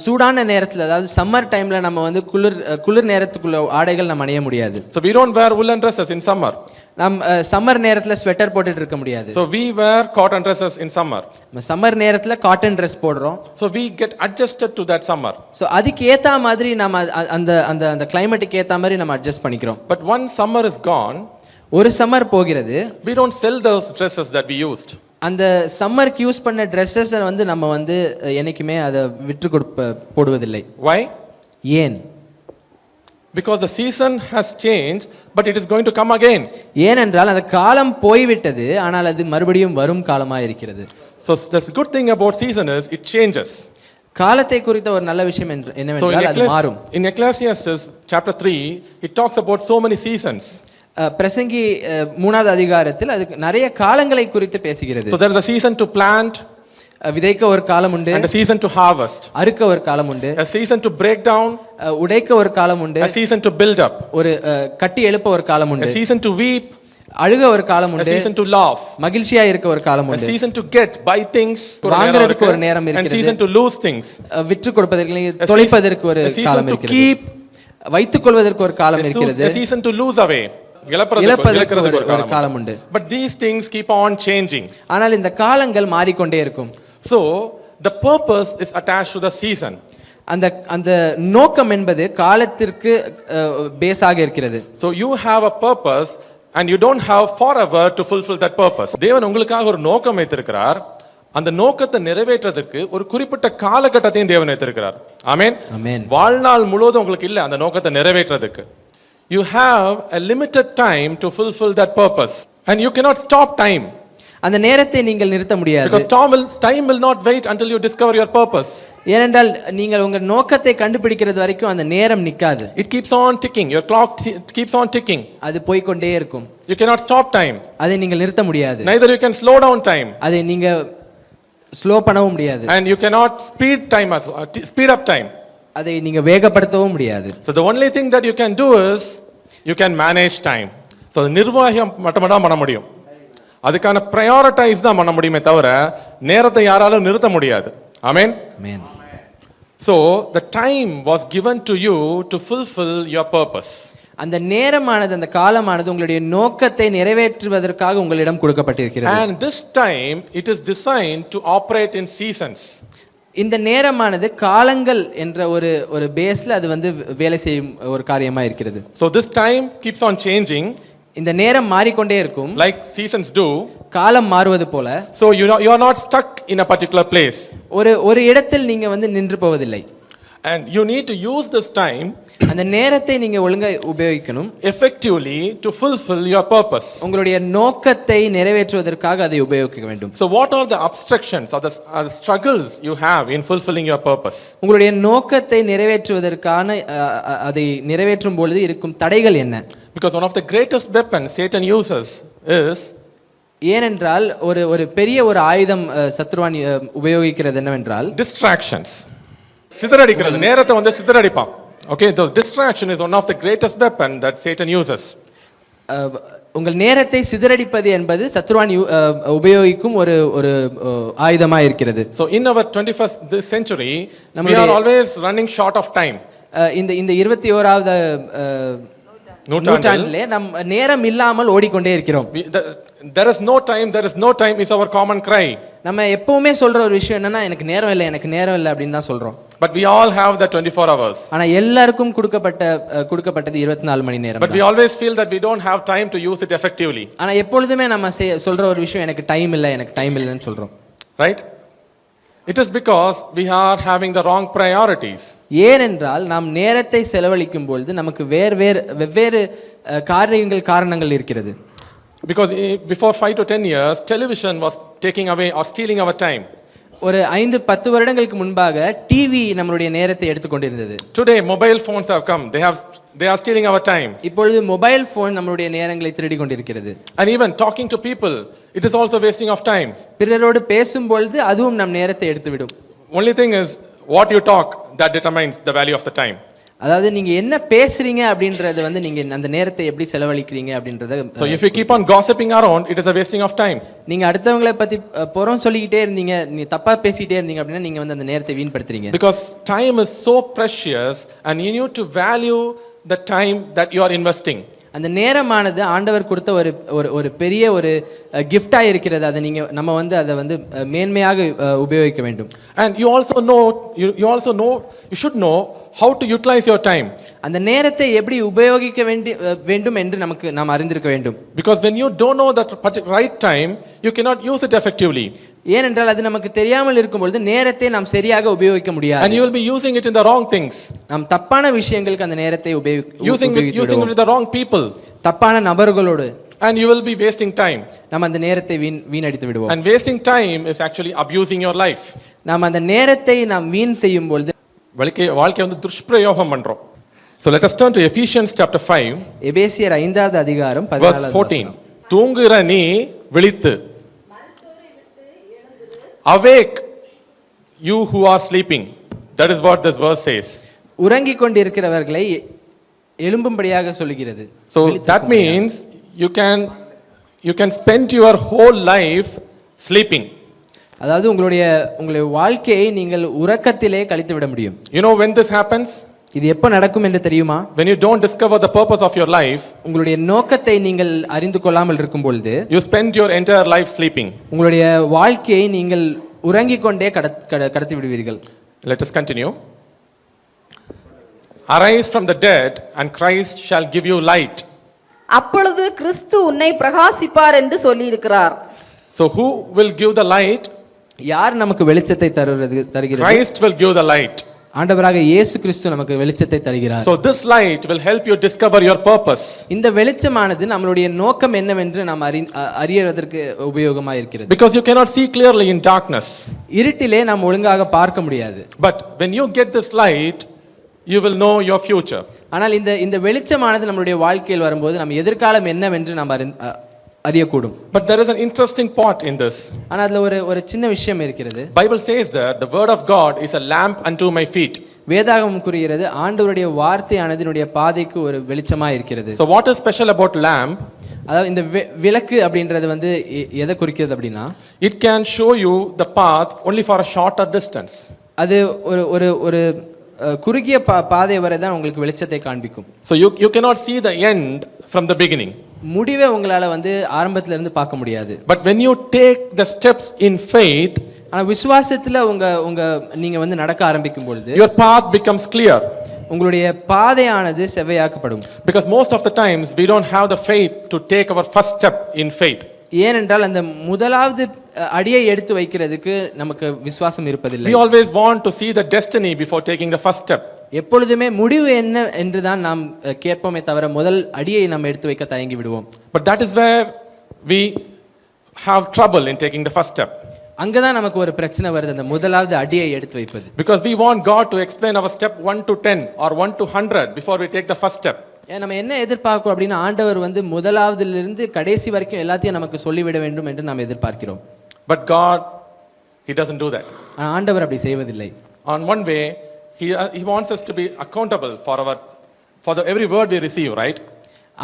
சூடான நேரத்தில், அதாவது சம்மர் டைம்ல நம்ம வந்து குளிர் நேரத்துக்குள்ள ஆடைகள் நம்ம அணிய முடியாது. So we don't wear woolen dresses in summer. நாம் சம்மர் நேரத்தில் ஸ்வெட்டர் போட்டுட்டு இருக்க முடியாது. So we wear cotton dresses in summer. நம்ம சம்மர் நேரத்தில் காட்டன் ட்ரெஸ் போடுறோம். So we get adjusted to that summer. So அதுக்கு ஏற்ற மாதிரி நம்ம அந்த கிளைமேட்டுக்கு ஏற்ற மாதிரி நம்ம அட்ஜஸ்ட் பண்ணிக்கிறோம். But once summer is gone, ஒரு சம்மர் போகிறது, we don't sell those dresses that we used. அந்த சம்மருக்கு யூஸ் பண்ண ட்ரெஸ்ஸஸை வந்து நம்ம வந்து என்னைக்குமே அதை போடுவதில்லை. Why? ஏன்? Because the season has changed, but it is going to come again. ஏனென்றால் அந்த காலம் போய்விட்டது, ஆனால் அது மறுபடியும் வரும் காலமாக இருக்கிறது. So the good thing about season is it changes. காலத்தை குறித்த ஒரு நல்ல விஷயம் என்னவென்றால் அது மாறும். In Ecclesiastes chapter 3, it talks about so many seasons. பிரசங்கி 3வது அதிகாரத்தில் அதுக்கு நிறைய காலங்களை குறித்து பேசுகிறது. So there is a season to plant, விதைக்க ஒரு காலம் உண்டு, and a season to harvest. அறுக்க ஒரு காலம் உண்டு, a season to break down, உடைக்க ஒரு காலம் உண்டு, a season to build up, ஒரு கட்டி எழுப்ப ஒரு காலம் உண்டு, a season to weep, அழுக ஒரு காலம் உண்டு, a season to laugh, மகிழ்ச்சியா இருக்க ஒரு காலம் உண்டு, a season to get buy things, வாங்குறதுக்கு ஒரு நேரம் இருக்கிறது, and season to lose things, விற்று கொடுப்பதற்கு தொலைப்பதற்கு ஒரு காலம் இருக்கிறது, keep, வைத்துக் கொள்வதற்கு ஒரு காலம் இருக்கிறது, a season to lose away, இழப்பதற்கு ஒரு காலம் உண்டு. But these things keep on changing. ஆனால் இந்த காலங்கள் மாறிக்கொண்டே இருக்கும். So the purpose is attached to the season. அந்த நோக்கம் என்பது காலத்திற்கு பேஸாக இருக்கிறது. So you have a purpose and you don't have forever to fulfill that purpose. தேவன் உங்களுக்காக ஒரு நோக்கம் வைத்திருக்கிறார். அந்த நோக்கத்தை நிறைவேற்றதுக்கு ஒரு குறிப்பிட்ட காலகட்டத்தையும் தேவன் வைத்திருக்கிறார். ஆமென். ஆமென். வாழ்நாள் முழுவதும் உங்களுக்கு இல்ல அந்த நோக்கத்தை நிறைவேற்றதுக்கு. You have a limited time to fulfill that purpose and you cannot stop time. அந்த நேரத்தை நீங்கள் நிறுத்த முடியாது. Because time will not wait until you discover your purpose. ஏனென்றால் நீங்கள் உங்கள் நோக்கத்தை கண்டுபிடிக்கிறது வரைக்கும் அந்த நேரம் நிக்காது. It keeps on ticking. Your clock keeps on ticking. அது போய் கொண்டே இருக்கும். You cannot stop time. அதை நீங்கள் நிறுத்த முடியாது. Neither you can slow down time. அதை நீங்க ஸ்லோ பண்ணவும் முடியாது. And you cannot speed up time. அதை நீங்க வேகப்படுத்தவும் முடியாது. So the only thing that you can do is you can manage time. So நிர்வாகம் மட்டும் தான் பண்ண முடியும். அதுக்கான prioritize தான் பண்ண முடியுமே தவிர நேரத்தை யாராலும் நிறுத்த முடியாது. ஆமென். ஆமென். So the time was given to you to fulfill your purpose. அந்த நேரமானது, அந்த காலமானது உங்களுடைய நோக்கத்தை நிறைவேற்றுவதற்காக உங்களிடம் கொடுக்கப்பட்டிருக்கிறது. And this time it is designed to operate in seasons. இந்த நேரமானது காலங்கள் என்ற ஒரு பேஸ்ல அது வந்து வேலை செய்யும் ஒரு காரியமா இருக்கிறது. So this time keeps on changing. இந்த நேரம் மாறிக்கொண்டே இருக்கும். Like seasons do. காலம் மாறுவது போல. So you are not stuck in a particular place. ஒரு இடத்தில் நீங்க வந்து நின்று போவதில்லை. And you need to use this time அந்த நேரத்தை நீங்க ஒழுங்கா உபயோகிக்கணும். effectively to fulfill your purpose. உங்களுடைய நோக்கத்தை நிறைவேற்றுவதற்காக அதை உபயோகிக்க வேண்டும். So what are the obstructions or the struggles you have in fulfilling your purpose? உங்களுடைய நோக்கத்தை நிறைவேற்றுவதற்கான அதை நிறைவேற்றும் பொழுது இருக்கும் தடைகள் என்ன? Because one of the greatest weapons Satan uses is ஏனென்றால் ஒரு பெரிய ஒரு ஆயுதம் சத்ருவான் உபயோகிக்கிறது என்னவென்றால் distractions. சிதறடிக்கிறது, நேரத்தை வந்து சிதறடிப்பான். Okay, the distraction is one of the greatest weapon that Satan uses. உங்கள் நேரத்தை சிதறடிப்பது என்பது சத்ருவான் உபயோகிக்கும் ஒரு ஆயுதமாக இருக்கிறது. So in our 21st century we are always running short of time. இந்த 21வது நூற்றாண்டிலே நம் நேரம் இல்லாமல் ஓடிக்கொண்டே இருக்கிறோம். There is no time is our common cry. நம்ம எப்பவுமே சொல்ற ஒரு விஷயம் என்னன்னா எனக்கு நேரம் இல்லை அப்படின்னு தான் சொல்றோம். But we all have the 24 hours. ஆனா எல்லாருக்கும் கொடுக்கப்பட்டது 24 மணி நேரம். But we always feel that we don't have time to use it effectively. ஆனா எப்பொழுதுமே நம்ம சொல்ற ஒரு விஷயம் எனக்கு டைம் இல்லைன்னு சொல்றோம். Right? It is because we are having the wrong priorities. ஏனென்றால் நாம் நேரத்தை செலவழிக்கும் பொழுது நமக்கு வெவ்வேறு காரணங்கள் இருக்கிறது. Because before 5 to 10 years, television was taking away or stealing our time. ஒரு 5-10 வருடங்களுக்கு முன்பாக டிவி நம்மளுடைய நேரத்தை எடுத்துக்கொண்டிருந்தது. Today, mobile phones have come. They are stealing our time. இப்பொழுது மொபைல் போன் நம்மளுடைய நேரங்களை திருடி கொண்டிருக்கிறது. And even talking to people, it is also wasting of time. பிறரோடு பேசும்பொழுது அதுவும் நம் நேரத்தை எடுத்துவிடும். Only thing is what you talk that determines the value of the time. அதாவது நீங்க என்ன பேசுறீங்க அப்படின்றது வந்து நீங்க அந்த நேரத்தை எப்படி செலவழிக்கிறீங்க அப்படின்றத. So if you keep on gossiping around, it is a wasting of time. நீங்க அடுத்தவங்களை பத்தி புறம் சொல்லிக்கிட்டே இருந்தீங்க, நீ தப்பா பேசிட்டே இருந்தீங்க அப்படின்னா நீங்க வந்து அந்த நேரத்தை வீண்படுத்துறீங்க. Because time is so precious and you need to value the time that you are investing. அந்த நேரமானது ஆண்டவர் கொடுத்த ஒரு பெரிய ஒரு கிஃப்டா இருக்கிறது. அதை நீங்க நம்ம வந்து அதை வந்து மேன்மையாக உபயோகிக்க வேண்டும். And you also know you should know how to utilize your time. அந்த நேரத்தை எப்படி உபயோகிக்க வேண்டும் என்று நாம் அறிந்திருக்க வேண்டும். Because when you don't know that right time, you cannot use it effectively. ஏனென்றால் அது நமக்கு தெரியாமல் இருக்கும் பொழுது நேரத்தை நாம் சரியாக உபயோகிக்க முடியாது. And you will be using it in the wrong things. நாம் தப்பான விஷயங்களுக்கு அந்த நேரத்தை using it with the wrong people. தப்பான நபர்களோடு. And you will be wasting time. நாம் அந்த நேரத்தை வீணடித்து விடுவோம். And wasting time is actually abusing your life. நாம் அந்த நேரத்தை நாம் வீண் செய்யும் பொழுது வாழ்க்கை வந்து துஷ்பிரயோகம் பண்றோம். So let us turn to Ephesians chapter 5. எபேசியர் 5வது அதிகாரம் 14. தூங்குகிற நீ விழித்து. Awake, you who are sleeping. That is what this verse says. உறங்கிக் கொண்டிருக்கிறவர்களை எழும்பும்படியாக சொல்கிறது. So that means you can spend your whole life sleeping. அதாவது உங்களுடைய வாழ்க்கையை நீங்கள் உறக்கத்திலே கழித்து விட முடியும். You know when this happens? இது எப்ப நடக்கும் என்று தெரியுமா? When you don't discover the purpose of your life, உங்களுடைய நோக்கத்தை நீங்கள் அறிந்து கொள்ளாமல் இருக்கும் பொழுது you spend your entire life sleeping. உங்களுடைய வாழ்க்கையை நீங்கள் உறங்கிக் கொண்டே கடத்தி விடுவீர்கள். Let us continue. Arise from the dead and Christ shall give you light. அப்பொழுது கிறிஸ்து உன்னை பிரகாசிப்பார் என்று சொல்லி இருக்கிறார். So who will give the light? யார் நமக்கு வெளிச்சத்தை தருகிறது? Christ will give the light. ஆண்டவராக இயேசு கிறிஸ்து நமக்கு வெளிச்சத்தை தருகிறார். So this light will help you discover your purpose. இந்த வெளிச்சமானது நம்மளுடைய நோக்கம் என்னவென்று நாம் அறியறதற்கு உபயோகமாக இருக்கிறது. Because you cannot see clearly in darkness. இருட்டிலே நாம் ஒழுங்காக பார்க்க முடியாது. But when you get this light, you will know your future. ஆனால் இந்த வெளிச்சமானது நம்மளுடைய வாழ்க்கையில் வரும்போது நம்ம எதிர்காலம் என்னவென்று நாம் அறியக்கூடும். But there is an interesting part in this. ஆனால் அதுல ஒரு சின்ன விஷயம் இருக்கிறது. Bible says that the word of God is a lamp unto my feet. வேதாகமம் கூறுகிறது ஆண்டவருடைய வார்த்தையானது என்னுடைய பாதைக்கு ஒரு வெளிச்சமாக இருக்கிறது. So what is special about lamp? அதாவது இந்த விளக்கு அப்படின்றது வந்து எதை குறிக்கிறது அப்படின்னா, it can show you the path only for a shorter distance. அது ஒரு குறுகிய பாதை வரை தான் உங்களுக்கு வெளிச்சத்தை காண்பிக்கும். So you cannot see the end from the beginning. முடிவை உங்களால வந்து ஆரம்பத்துல இருந்து பார்க்க முடியாது. But when you take the steps in faith, ஆனா விசுவாசத்துல நீங்க வந்து நடக்க ஆரம்பிக்கும் பொழுது your path becomes clear. உங்களுடைய பாதையானது செவ்வையாக்கப்படும். Because most of the times we don't have the faith to take our first step in faith. ஏனென்றால் அந்த முதலாவது அடியை எடுத்து வைக்கிறதுக்கு நமக்கு விசுவாசம் இருப்பதில்லை. We always want to see the destiny before taking the first step. எப்பொழுதுமே முடிவு என்ன என்று தான் நாம் கேட்போமே தவிர முதல் அடியை நாம் எடுத்து வைக்க தயங்கி விடுவோம். But that is where we have trouble in taking the first step. அங்கதான் நமக்கு ஒரு பிரச்சனை வருது, அந்த முதலாவது அடியை எடுத்து வைப்பது. Because we want God to explain our step 1 to 10 or 1 to 100 before we take the first step. நம்ம என்ன எதிர்பார்க்கிறோம் அப்படின்னா ஆண்டவர் வந்து முதலாவதிலிருந்து கடைசி வரைக்கும் எல்லாத்தையும் நமக்கு சொல்லிவிட வேண்டும் என்று நாம் எதிர்பார்க்கிறோம். But God, he doesn't do that. ஆண்டவர் அப்படி செய்வதில்லை. On one way, he wants us to be accountable for every word we receive, right?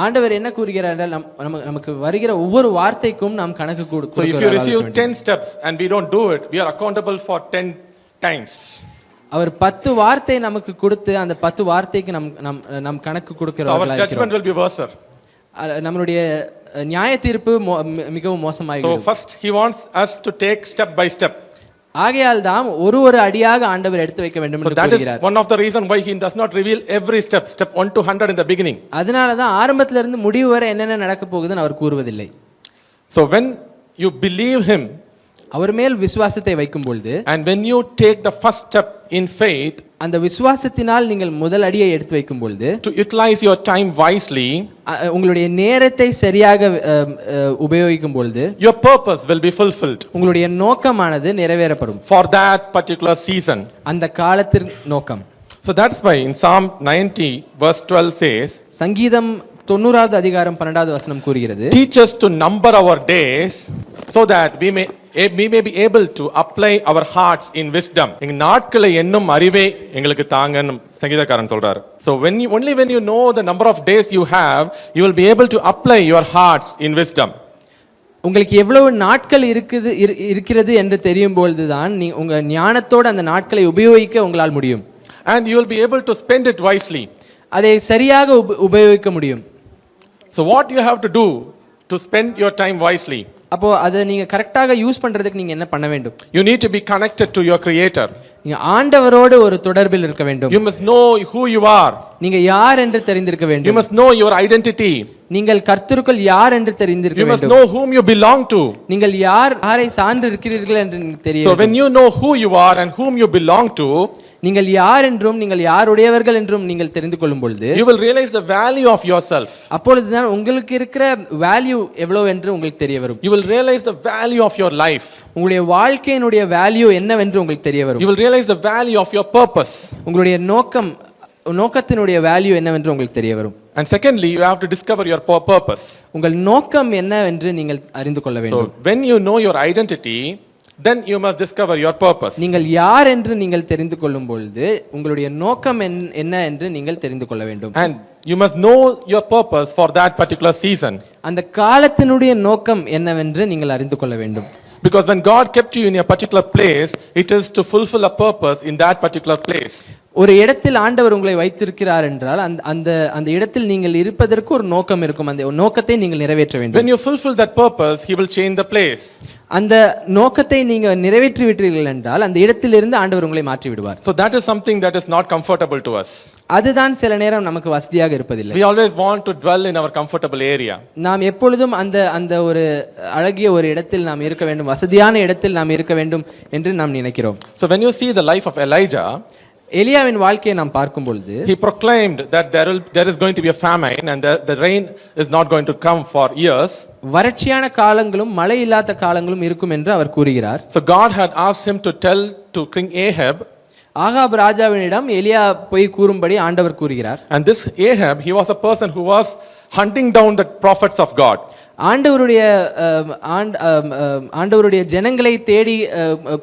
ஆண்டவர் என்ன கூறுகிறார் என்றால் நமக்கு வருகிற ஒவ்வொரு வார்த்தைக்கும் நாம் கணக்கு கொடுக்க. So if you receive 10 steps and we don't do it, we are accountable for 10 times. அவர் 10 வார்த்தை நமக்கு கொடுத்து அந்த 10 வார்த்தைக்கு நாம் கணக்கு கொடுக்கிறவர்களாக இருக்கிறோம். So our judgment will be worse. நம்மளுடைய நியாய தீர்ப்பு மிகவும் மோசமாகிவிடும். So first he wants us to take step by step. ஆகையால் தான் ஒரு அடியாக ஆண்டவர் எடுத்து வைக்க வேண்டும் என்று கூறுகிறார். So that is one of the reason why he does not reveal every step 1 to 100 in the beginning. அதனால தான் ஆரம்பத்துல இருந்து முடிவு வரை என்னென்ன நடக்க போகுதுன்னு அவர் கூறுவதில்லை. So when you believe him, அவர் மேல் விசுவாசத்தை வைக்கும் பொழுது, and when you take the first step in faith, அந்த விசுவாசத்தினால் நீங்கள் முதல் அடியை எடுத்து வைக்கும் பொழுது, to utilize your time wisely, உங்களுடைய நேரத்தை சரியாக உபயோகிக்கும் பொழுது, your purpose will be fulfilled உங்களுடைய நோக்கமானது நிறைவேறப்படும். for that particular season. அந்த காலத்தின் நோக்கம். So that's why in Psalm 90 verse 12 says, சங்கீதம் 90வது அதிகாரம் 12வது வசனம் கூறுகிறது, teach us to number our days so that we may be able to apply our hearts in wisdom. எங்க நாட்களை எண்ணும் அறிவே எங்களுக்கு தாங்கன்னு சங்கீதக்காரன் சொல்றாரு. So only when you know the number of days you have, you will be able to apply your hearts in wisdom. உங்களுக்கு எவ்வளவு நாட்கள் இருக்கிறது என்று தெரியும் பொழுதுதான் நீ உங்க ஞானத்தோடு அந்த நாட்களை உபயோகிக்க உங்களால் முடியும். And you will be able to spend it wisely. அதை சரியாக உபயோகிக்க முடியும். So what you have to do to spend your time wisely? அப்போ அதை நீங்க கரெக்டாக யூஸ் பண்றதுக்கு நீங்க என்ன பண்ண வேண்டும்? You need to be connected to your creator. நீங்க ஆண்டவரோடு ஒரு தொடர்பில் இருக்க வேண்டும். You must know who you are. நீங்க யார் என்று தெரிந்திருக்க வேண்டும். You must know your identity. நீங்கள் கர்த்தருக்குள் யார் என்று தெரிந்திருக்க வேண்டும். You must know whom you belong to. நீங்கள் யாரை சார்ந்து இருக்கிறீர்கள் என்று தெரிய வேண்டும். So when you know who you are and whom you belong to, நீங்கள் யார் என்றும் நீங்கள் யாருடையவர்கள் என்றும் நீங்கள் தெரிந்து கொள்ளும் பொழுது, you will realize the value of yourself. அப்பொழுதுதான் உங்களுக்கு இருக்கிற வேல்யூ எவ்வளவு என்று உங்களுக்கு தெரிய வரும். You will realize the value of your life. உங்களுடைய வாழ்க்கையினுடைய வேல்யூ என்னவென்று உங்களுக்கு தெரிய வரும். You will realize the value of your purpose. உங்களுடைய நோக்கத்தினுடைய வேல்யூ என்னவென்று உங்களுக்கு தெரிய வரும். And secondly, you have to discover your purpose. உங்கள் நோக்கம் என்னவென்று நீங்கள் அறிந்து கொள்ள வேண்டும். So when you know your identity, then you must discover your purpose. நீங்கள் யார் என்று நீங்கள் தெரிந்து கொள்ளும் பொழுது உங்களுடைய நோக்கம் என்ன என்று நீங்கள் தெரிந்து கொள்ள வேண்டும். And you must know your purpose for that particular season. அந்த காலத்தினுடைய நோக்கம் என்னவென்று நீங்கள் அறிந்து கொள்ள வேண்டும். Because when God kept you in a particular place, it is to fulfill a purpose in that particular place. ஒரு இடத்தில் ஆண்டவர் உங்களை வைத்திருக்கிறார் என்றால் அந்த இடத்தில் நீங்கள் இருப்பதற்கு ஒரு நோக்கம் இருக்கும். அந்த நோக்கத்தை நீங்கள் நிறைவேற்ற வேண்டும். When you fulfill that purpose, he will change the place. அந்த நோக்கத்தை நீங்க நிறைவேற்றி விட்டீர்கள் என்றால் அந்த இடத்திலிருந்து ஆண்டவர் உங்களை மாற்றி விடுவார். So that is something that is not comfortable to us. அதுதான் சில நேரம் நமக்கு வசதியாக இருப்பதில்லை. We always want to dwell in our comfortable area. நாம் எப்பொழுதும் அந்த ஒரு அழகிய ஒரு இடத்தில் நாம் இருக்க வேண்டும், வசதியான இடத்தில் நாம் இருக்க வேண்டும் என்று நாம் நினைக்கிறோம். So when you see the life of Elijah, எலியாவின் வாழ்க்கையை நாம் பார்க்கும் பொழுது, he proclaimed that there is going to be a famine and the rain is not going to come for years. வறட்சியான காலங்களும் மழை இல்லாத காலங்களும் இருக்கும் என்று அவர் கூறுகிறார். So God had asked him to tell to King Ahab. ஆகாப் ராஜாவினிடம் எலியா போய் கூறும்படி ஆண்டவர் கூறுகிறார். And this Ahab, he was a person who was hunting down the prophets of God. ஆண்டவருடைய ஜனங்களை தேடி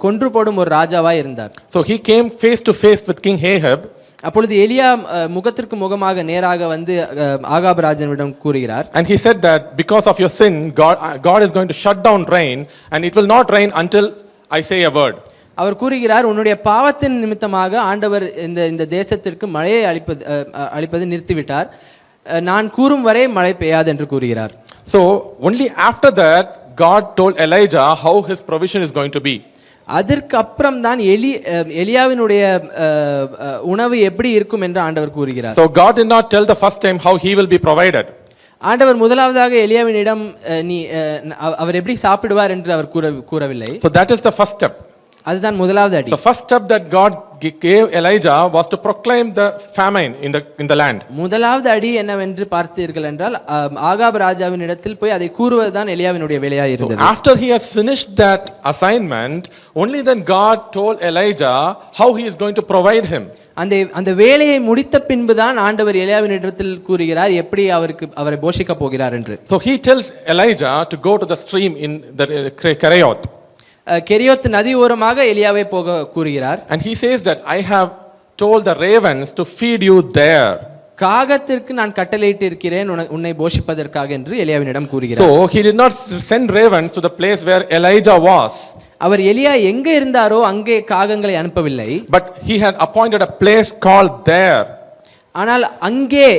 கொன்று போடும் ஒரு ராஜாவாய் இருந்தார். So he came face to face with King Ahab. அப்பொழுது எலியா முகத்திற்கு முகமாக நேராக வந்து ஆகாப் ராஜாவிடம் கூறுகிறார். And he said that because of your sin, God is going to shut down rain and it will not rain until I say a word. அவர் கூறுகிறார், உன்னுடைய பாவத்தின் நிமித்தமாக ஆண்டவர் இந்த தேசத்திற்கு மழையை அளிப்பது நிறுத்திவிட்டார், நான் கூறும் வரை மழை பெய்யாது என்று கூறுகிறார். So only after that God told Elijah how his provision is going to be. அதற்கு அப்புறம் தான் எலியாவினுடைய உணவு எப்படி இருக்கும் என்று ஆண்டவர் கூறுகிறார். So God did not tell the first time how he will be provided. ஆண்டவர் முதலாவதாக எலியாவினிடம் அவர் எப்படி சாப்பிடுவார் என்று அவர் கூறவில்லை. So that is the first step. அதுதான் முதலாவது அடி. So first step that God gave Elijah was to proclaim the famine in the land. முதலாவது அடி என்னவென்று பார்த்தீர்கள் என்றால் ஆகாப் ராஜாவின் இடத்தில் போய் அதை கூறுவதுதான் எலியாவினுடைய வேலையாக இருந்தது. So after he has finished that assignment, only then God told Elijah how he is going to provide him. அந்த வேலையை முடித்த பின்புதான் ஆண்டவர் எலியாவின் இடத்தில் கூறுகிறார் எப்படி அவரை போஷிக்க போகிறார் என்று. So he tells Elijah to go to the stream in the Kerayoth. கெரியோத் நதி ஓரமாக எலியாவை போக கூறுகிறார். And he says that I have told the ravens to feed you there. காகத்திற்கு நான் கட்டளையிட்டு இருக்கிறேன் உன்னை போஷிப்பதற்காக என்று எலியாவினிடம் கூறுகிறார். So he did not send ravens to the place where Elijah was. அவர் எலியா எங்க இருந்தாரோ அங்கே காகங்களை அனுப்பவில்லை. But he had appointed a place called there. ஆனால் அங்கே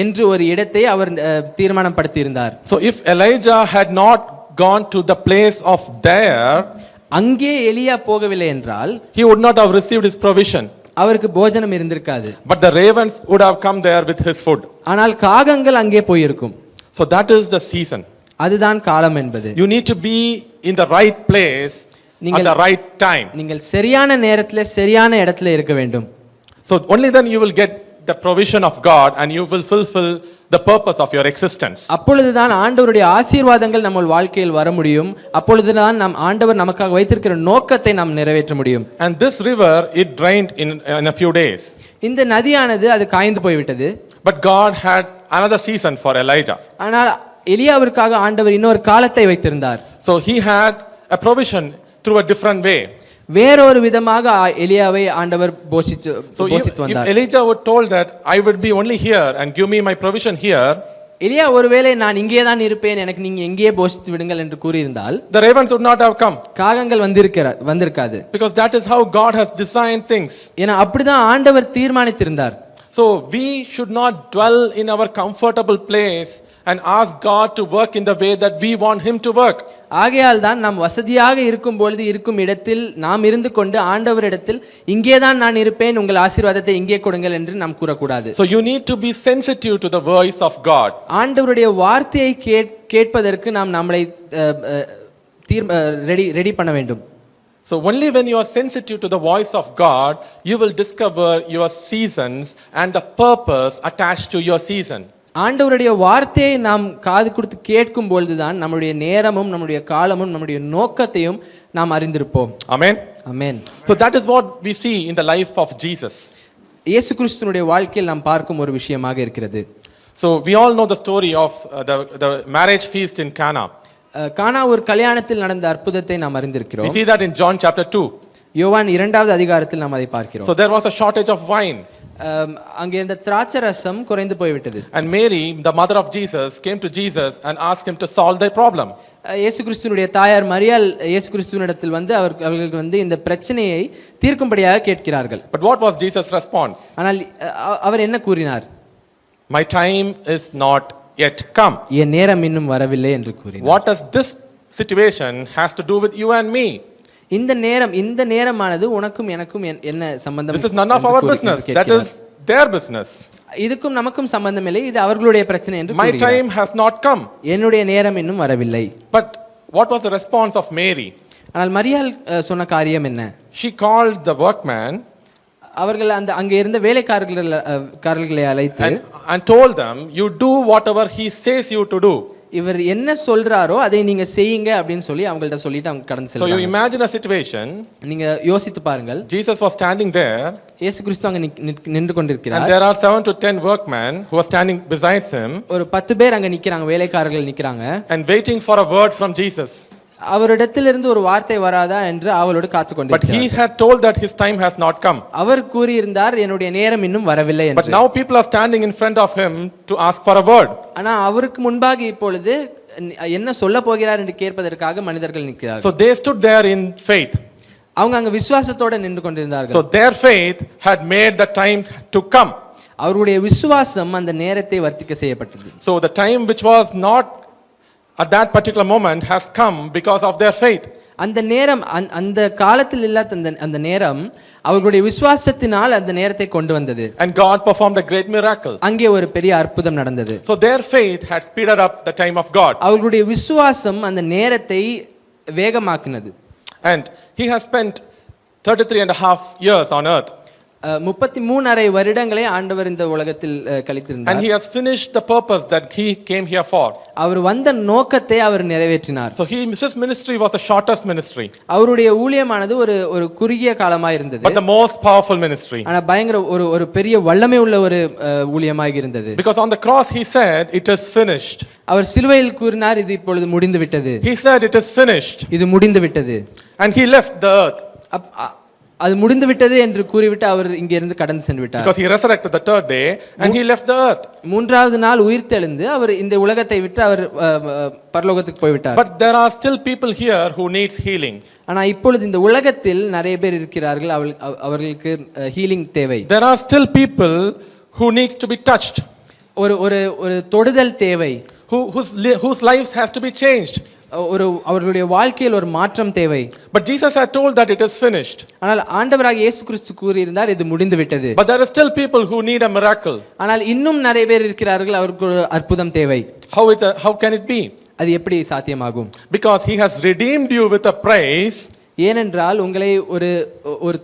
என்று ஒரு இடத்தை அவர் தீர்மானப்படுத்தி இருந்தார். So if Elijah had not gone to the place of there, அங்கே எலியா போகவில்லை என்றால் he would not have received his provision. அவருக்கு போஜனம் இருந்திருக்காது. But the ravens would have come there with his food. ஆனால் காகங்கள் அங்கே போயிருக்கும். So that is the season. அதுதான் காலம் என்பது. You need to be in the right place at the right time. நீங்கள் சரியான நேரத்துல சரியான இடத்துல இருக்க வேண்டும். So only then you will get the provision of God and you will fulfill the purpose of your existence. அப்பொழுதுதான் ஆண்டவருடைய ஆசீர்வாதங்கள் நம்ம வாழ்க்கையில் வர முடியும். அப்பொழுதுதான் நாம் ஆண்டவர் நமக்காக வைத்திருக்கிற நோக்கத்தை நாம் நிறைவேற்ற முடியும். And this river, it drained in a few days. இந்த நதியானது அது காய்ந்து போய்விட்டது. But God had another season for Elijah. ஆனால் எலியாவிற்காக ஆண்டவர் இன்னொரு காலத்தை வைத்திருந்தார். So he had a provision through a different way. வேறொரு விதமாக எலியாவை ஆண்டவர் போஷித்து if வந்தார். Elijah would told that I would be only here and give me my provision here, எலியா ஒருவேளை நான் இங்கே தான் இருப்பேன், எனக்கு நீங்க எங்கேயே போஷித்து விடுங்கள் என்று கூறியிருந்தால் the ravens would not have come. காகங்கள் வந்திருக்காது. Because that is how God has designed things. ஏன்னா அப்படிதான் ஆண்டவர் தீர்மானித்திருந்தார். So we should not dwell in our comfortable place and ask God to work in the way that we want him to work. ஆகையால் தான் நாம் வசதியாக இருக்கும் பொழுது இருக்கும் இடத்தில் நாம் இருந்து கொண்டு ஆண்டவரிடத்தில் இங்கே தான் நான் இருப்பேன், உங்கள் ஆசீர்வாதத்தை இங்கே கொடுங்கள் என்று நாம் கூறக்கூடாது. So you need to be sensitive to the voice of God. ஆண்டவருடைய வார்த்தையை கேட்பதற்கு நாம் நம்மளை ரெடி பண்ண வேண்டும். So only when you are sensitive to the voice of God, you will discover your seasons and the purpose attached to your season. ஆண்டவருடைய வார்த்தையை நாம் காது கொடுத்து கேட்கும் பொழுதுதான் நம்முடைய நேரமும் நம்முடைய காலமும் நம்முடைய நோக்கத்தையும் நாம் அறிந்திருப்போம். Amen. Amen. So that is what we see in the life of Jesus. இயேசு கிறிஸ்துவினுடைய வாழ்க்கையில் நாம் பார்க்கும் ஒரு விஷயமாக இருக்கிறது. So we all know the story of the marriage feast in Cana. கானா ஒரு கல்யாணத்தில் நடந்த அற்புதத்தை நாம் அறிந்திருக்கிறோம். We see that in John chapter 2. யோவான் 2வது அதிகாரத்தில் நாம் அதை பார்க்கிறோம். So there was a shortage of wine. அங்கே இந்த திராட்சை ரசம் குறைந்து போய்விட்டது. And Mary, the mother of Jesus, came to Jesus and asked him to solve their problem. இயேசு கிறிஸ்துவினுடைய தாயார் மரியாள் இயேசு கிறிஸ்துவினிடத்தில் வந்து அவர்களுக்கு இந்த பிரச்சனையை தீர்க்கும்படியாக கேட்கிறார்கள். But what was Jesus' response? ஆனால் அவர் என்ன கூறினார்? My time is not yet come. என் நேரம் இன்னும் வரவில்லை என்று கூறினார். What does this situation has to do with you and me? இந்த நேரமானது உனக்கும் எனக்கும் என்ன சம்பந்தம்? This is none of our business. That is their business. இதுக்கும் நமக்கும் சம்பந்தம் இல்லை, இது அவர்களுடைய பிரச்சனை என்று My கூறுகிறார். time has not come. என்னுடைய நேரம் இன்னும் வரவில்லை. But what was the response of Mary? ஆனால் மரியாள் சொன்ன காரியம் என்ன? She called the workman அவர்கள் அங்கே இருந்த வேலைக்காரர்களை அழைத்து and told them, you do whatever he says you to do. இவர் என்ன சொல்றாரோ அதை நீங்க செய்யுங்க அப்படினு சொல்லி அவங்கள்ட்ட சொல்லிட்டு அவங்க கடந்து செல்றாங்க. So you imagine a situation. நீங்க யோசித்து பாருங்கள். Jesus was standing there. இயேசு கிறிஸ்து அங்க நின்று கொண்டிருக்கிறார். And there are 7 to 10 workmen who are standing beside him. ஒரு 10 பேர் அங்க நிக்கறாங்க, வேலைக்காரர்கள் நிக்கறாங்க. And waiting for a word from Jesus. அவரிடத்திலிருந்து ஒரு வார்த்தை வராதா என்று அவளோடு காத்து கொண்டிருக்கிறார். But he had told that his time has not come. அவர் கூறியிருந்தார் என்னுடைய நேரம் இன்னும் வரவில்லை என்று. But now people are standing in front of him to ask for a word. ஆனா அவருக்கு முன்பாக இப்பொழுது என்ன சொல்ல போகிறார் என்று கேட்பதற்காக மனிதர்கள் நிற்கிறார்கள். So they stood there in faith. அவங்க அங்க விசுவாசத்தோட நின்று கொண்டிருந்தார்கள். So their faith had made the time to come. அவருடைய விசுவாசம் அந்த நேரத்தை வர்த்திக்க செய்யப்பட்டது. So the time which was not at that particular moment has come because of their faith. அந்த நேரம் அந்த காலத்தில் இல்லாத அந்த நேரம் அவர்களுடைய விசுவாசத்தினால் அந்த நேரத்தை கொண்டு வந்தது. And God performed a great miracle. அங்கே ஒரு பெரிய அற்புதம் நடந்தது. So their faith had speeded up the time of God. அவர்களுடைய விசுவாசம் அந்த நேரத்தை வேகமாக்கினது. And he has spent 33 and a half years on earth. 33.5 வருடங்களை ஆண்டவர் இந்த உலகத்தில் கழித்திருந்தார். And he has finished the purpose that he came here for. அவர் வந்த நோக்கத்தை அவர் நிறைவேற்றினார். So his ministry was the shortest ministry. அவருடைய ஊழியமானது ஒரு குறுகிய காலமாக இருந்தது. But the most powerful ministry. ஆனா பயங்கர ஒரு பெரிய வல்லமை உள்ள ஒரு ஊழியமாக இருந்தது. Because on the cross he said it is finished. அவர் சிலுவையில் கூறினார் இது இப்பொழுது முடிந்து விட்டது. He said it is finished. இது முடிந்து விட்டது. And he left the earth. அது முடிந்து விட்டது என்று கூறிவிட்டு அவர் இங்கே இருந்து கடந்து சென்று விட்டார். Because he resurrected the third day and he left the earth. மூன்றாவது நாள் உயிர்த்தெழுந்து அவர் இந்த உலகத்தை விட்டு அவர் பரலோகத்துக்கு போய் விட்டார். But there are still people here who needs healing. ஆனா இப்பொழுது இந்த உலகத்தில் நிறைய பேர் இருக்கிறார்கள், அவர்களுக்கு ஹீலிங் தேவை. There are still people who needs to be touched. ஒரு தொடுதல் தேவை. Whose lives has to be changed. அவர்களுடைய வாழ்க்கையில் ஒரு மாற்றம் தேவை. But Jesus had told that it is finished. ஆனால் ஆண்டவராகிய இயேசு கிறிஸ்து கூறியிருந்தார் இது முடிந்து விட்டது. But there are still people who need a miracle. ஆனால் இன்னும் நிறைய பேர் இருக்கிறார்கள், அவருக்கு ஒரு அற்புதம் தேவை. How can it be? அது எப்படி சாத்தியமாகும்? Because he has redeemed you with a price. ஏனென்றால் உங்களை ஒரு ஒரு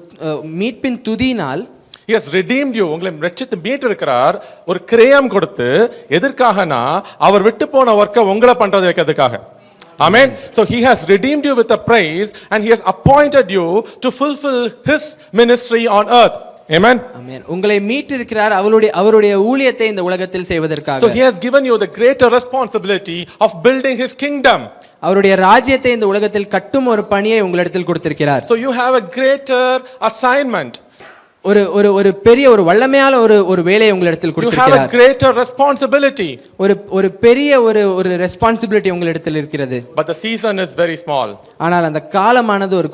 மீட்பின் துதியினால் He has redeemed you. உங்களை ரட்சித்து மீட்டிருக்கிறார். ஒரு கிரயம் கொடுத்து எதற்காகனா அவர் விட்டு போன ஒர்க்கை உங்களை பண்றது வைக்கிறதுக்காக. Amen. So he has redeemed you with a praise and he has appointed you to fulfill his ministry on earth. Amen. ஆமென். உங்களை மீட்டிருக்கிறார் அவருடைய ஊழியத்தை இந்த உலகத்தில் செய்வதற்காக. So he has given you the greater responsibility of building his kingdom. அவருடைய ராஜ்யத்தை இந்த உலகத்தில் கட்டும் ஒரு பணியை உங்களிடத்தில் கொடுத்திருக்கிறார். So you have a greater assignment. ஒரு ஒரு ஒரு பெரிய ஒரு வல்லமையான ஒரு வேலையை உங்களிடத்தில் கொடுத்திருக்கிறார். You have a greater responsibility. ஒரு பெரிய ஒரு ரெஸ்பான்சிபிலிட்டி உங்களிடத்தில் இருக்கிறது. But the season is very small. ஆனால் அந்த காலமானது ஒரு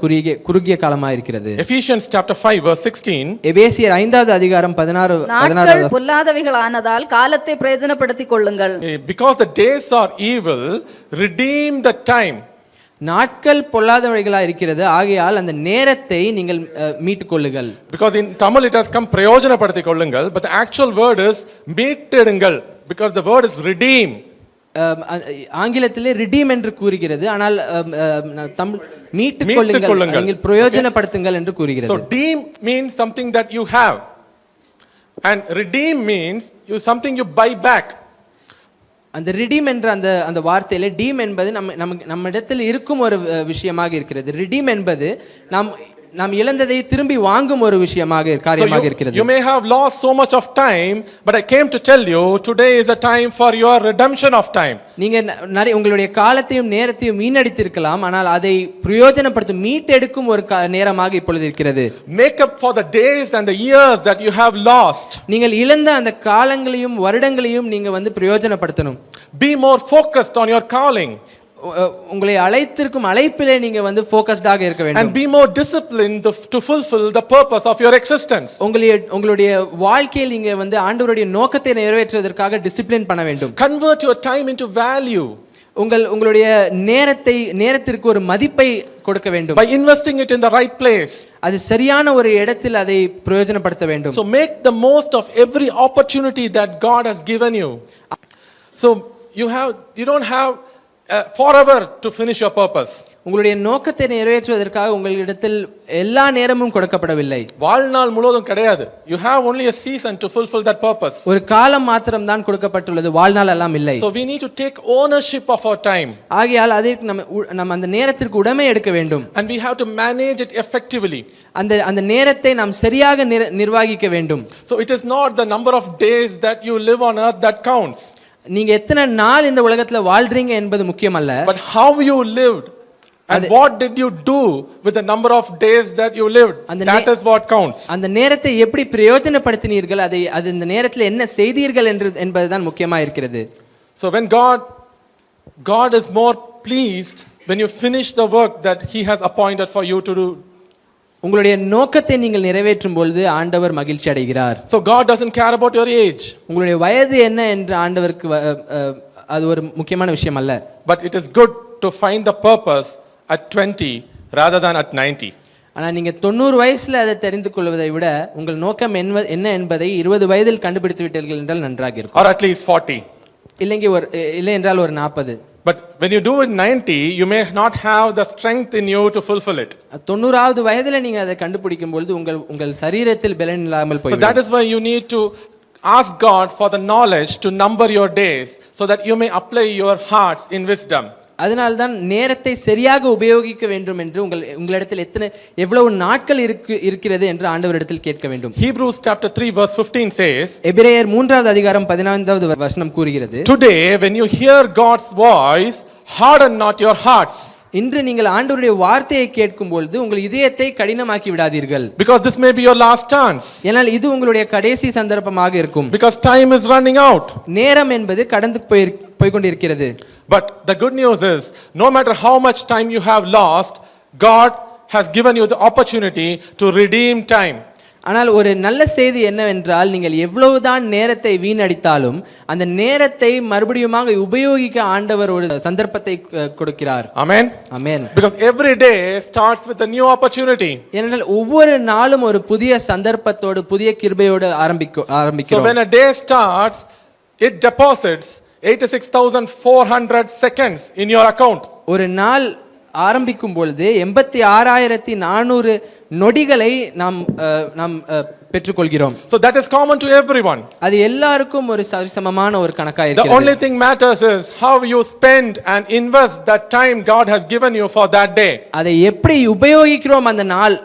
குறுகிய காலமா இருக்கிறது. Ephesians chapter 5 verse 16. எபேசியர் 5வது அதிகாரம் 16 பொல்லாதவைகளானதால் காலத்தை பிரயோஜனப்படுத்திக் கொள்ளுங்கள். Because the days are evil, redeem the time. நாட்கள் பொல்லாதவைகளா இருக்கிறது, ஆகையால் அந்த நேரத்தை நீங்கள் மீட்டுக் கொள்ளுங்கள். Because in Tamil it has come பிரயோஜனப்படுத்திக் கொள்ளுங்கள், but the actual word is மீட்டெடுங்கள், because the word is redeem. ஆங்கிலத்திலே redeem என்று கூறுகிறது, ஆனால் தமிழ் மீட்டுக் கொள்ளுங்கள், நீங்கள் பிரயோஜனப்படுத்துங்கள் என்று கூறுகிறது. So redeem means something that you have, and redeem means something you buy back. அந்த ரிடீம் என்ற அந்த வார்த்தையில டீம் என்பது நம்ம இடத்தில் இருக்கும் ஒரு விஷயமாக இருக்கிறது. ரிடீம் என்பது நாம் இழந்ததை திரும்பி வாங்கும் ஒரு விஷயமாக காரியமாக இருக்கிறது. You may have lost so much of time, but I came to tell you today is a time for your redemption of time. நீங்க உங்களுடைய காலத்தையும் நேரத்தையும் வீணடித்திருக்கலாம், ஆனால் அதை பிரயோஜனப்படுத்தும் மீட்டெடுக்கும் ஒரு நேரமாக இப்பொழுது இருக்கிறது. Make up for the days and the years that you have lost. நீங்கள் இழந்த அந்த காலங்களையும் வருடங்களையும் நீங்க பிரயோஜனப்படுத்தணும். Be more focused on your calling. உங்களை அழைத்திருக்கும் அழைப்பிலே நீங்க ஃபோக்கஸ்டாக இருக்க வேண்டும். And be more disciplined to fulfill the purpose of your existence. உங்களுடைய வாழ்க்கையில் நீங்க ஆண்டவருடைய நோக்கத்தை நிறைவேற்றுவதற்காக டிசிப்ளின் பண்ண வேண்டும். Convert your time into value. உங்களுடைய நேரத்திற்கு ஒரு மதிப்பை கொடுக்க வேண்டும். By investing it in the right place. அது சரியான ஒரு இடத்தில் அதை பிரயோஜனப்படுத்த வேண்டும். So make the most of every opportunity that God has given you. So you don't have forever to finish your purpose. உங்களுடைய நோக்கத்தை நிறைவேற்றுவதற்காக உங்களிடத்தில் எல்லா நேரமும் கொடுக்கப்படவில்லை. வாழ்நாள் முழுவதும் கிடையாது. You have only a season to fulfill that purpose. ஒரு காலம் மாத்திரம் தான் கொடுக்கப்பட்டுள்ளது, வாழ்நாள் எல்லாம் இல்லை. So we need to take ownership of our time. ஆகையால் அதற்கு நம்ம அந்த நேரத்திற்கு உடைமை எடுக்க வேண்டும். And we have to manage it effectively. அந்த நேரத்தை நாம் சரியாக நிர்வகிக்க வேண்டும். So it is not the number of days that you live on earth that counts. நீங்க எத்தனை நாள் இந்த உலகத்துல வாழ்றீங்க என்பது முக்கியம் அல்ல, but how you lived and what did you do with the number of days that you lived, that is what counts. அந்த நேரத்தை எப்படி பிரயோஜனப்படுத்தினீர்கள், அது இந்த நேரத்தில் என்ன செய்தீர்கள் என்பதுதான் முக்கியமா இருக்கிறது. So when God is more pleased when you finish the work that he has appointed for you to do. உங்களுடைய நோக்கத்தை நீங்கள் நிறைவேற்றும் பொழுது ஆண்டவர் மகிழ்ச்சி அடைகிறார். So God doesn't care about your age. உங்களுடைய வயது என்ன என்று ஆண்டவருக்கு அது ஒரு முக்கியமான விஷயம் அல்ல. But it is good to find the purpose at 20 rather than at 90. ஆனா நீங்க 90 வயசுல அதை தெரிந்து கொள்வதை விட உங்கள் நோக்கம் என்ன என்பதை 20 வயதில் கண்டுபிடித்து விட்டீர்கள் என்றால் நன்றாக இருக்கும். Or at least 40. இல்லை என்றால் ஒரு 40. But when you do it 90, you may not have the strength in you to fulfill it. 90வது வயதில நீங்க அதை கண்டுபிடிக்கும் பொழுது உங்கள் சரீரத்தில் பலன் இல்லாமல் போய்விடும். So that is why you need to ask God for the knowledge to number your days so that you may apply your hearts in wisdom. அதனால் தான் நேரத்தை சரியாக உபயோகிக்க வேண்டும் என்று உங்களிடத்தில் எவ்வளவு நாட்கள் இருக்கிறது என்று ஆண்டவரிடத்தில் கேட்க வேண்டும். Hebrews chapter 3 verse 15 says, எபிரேயர் 3வது அதிகாரம் 14வது வசனம் கூறுகிறது, Today when you hear God's voice, harden not your hearts. இன்று நீங்கள் ஆண்டவருடைய வார்த்தையை கேட்கும் பொழுது உங்கள் இதயத்தை கடினமாக்கி விடாதீர்கள். Because this may be your last chance. ஏனால் இது உங்களுடைய கடைசி சந்தர்ப்பமாக இருக்கும். Because time is running out. நேரம் என்பது கடந்து போய் கொண்டிருக்கிறது. But the good news is, no matter how much time you have lost, God has given you the opportunity to redeem time. ஆனால் ஒரு நல்ல செய்தி என்னவென்றால், நீங்கள் எவ்வளவுதான் நேரத்தை வீணடித்தாலும் அந்த நேரத்தை மறுபடியுமாக உபயோகிக்க ஆண்டவர் ஒரு சந்தர்ப்பத்தை கொடுக்கிறார். Amen. Amen. Because every day starts with a new opportunity. ஏனென்றால் ஒவ்வொரு நாளும் ஒரு புதிய சந்தர்ப்பத்தோடு புதிய கிருபையோடு ஆரம்பிக்கிறோம். So when a day starts, it deposits 86,400 seconds in your account. ஒரு நாள் ஆரம்பிக்கும் பொழுது 86,400 நொடிகளை நாம் பெற்றுக்கொள்கிறோம். So that is common to everyone. அது எல்லாருக்கும் ஒரு சரிசமமான ஒரு கணக்கா The இருக்கிறது. only thing matters is how you spend and invest that time God has given you for that day. அதை எப்படி உபயோகிக்கிறோம் அந்த நாள்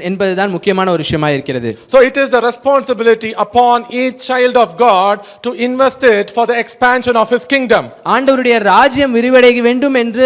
என்பதுதான் முக்கியமான ஒரு விஷயமா இருக்கிறது. So it is the responsibility upon each child of God to invest it for the expansion of his kingdom. ஆண்டவருடைய ராஜ்யம் விரிவடைய வேண்டும் என்று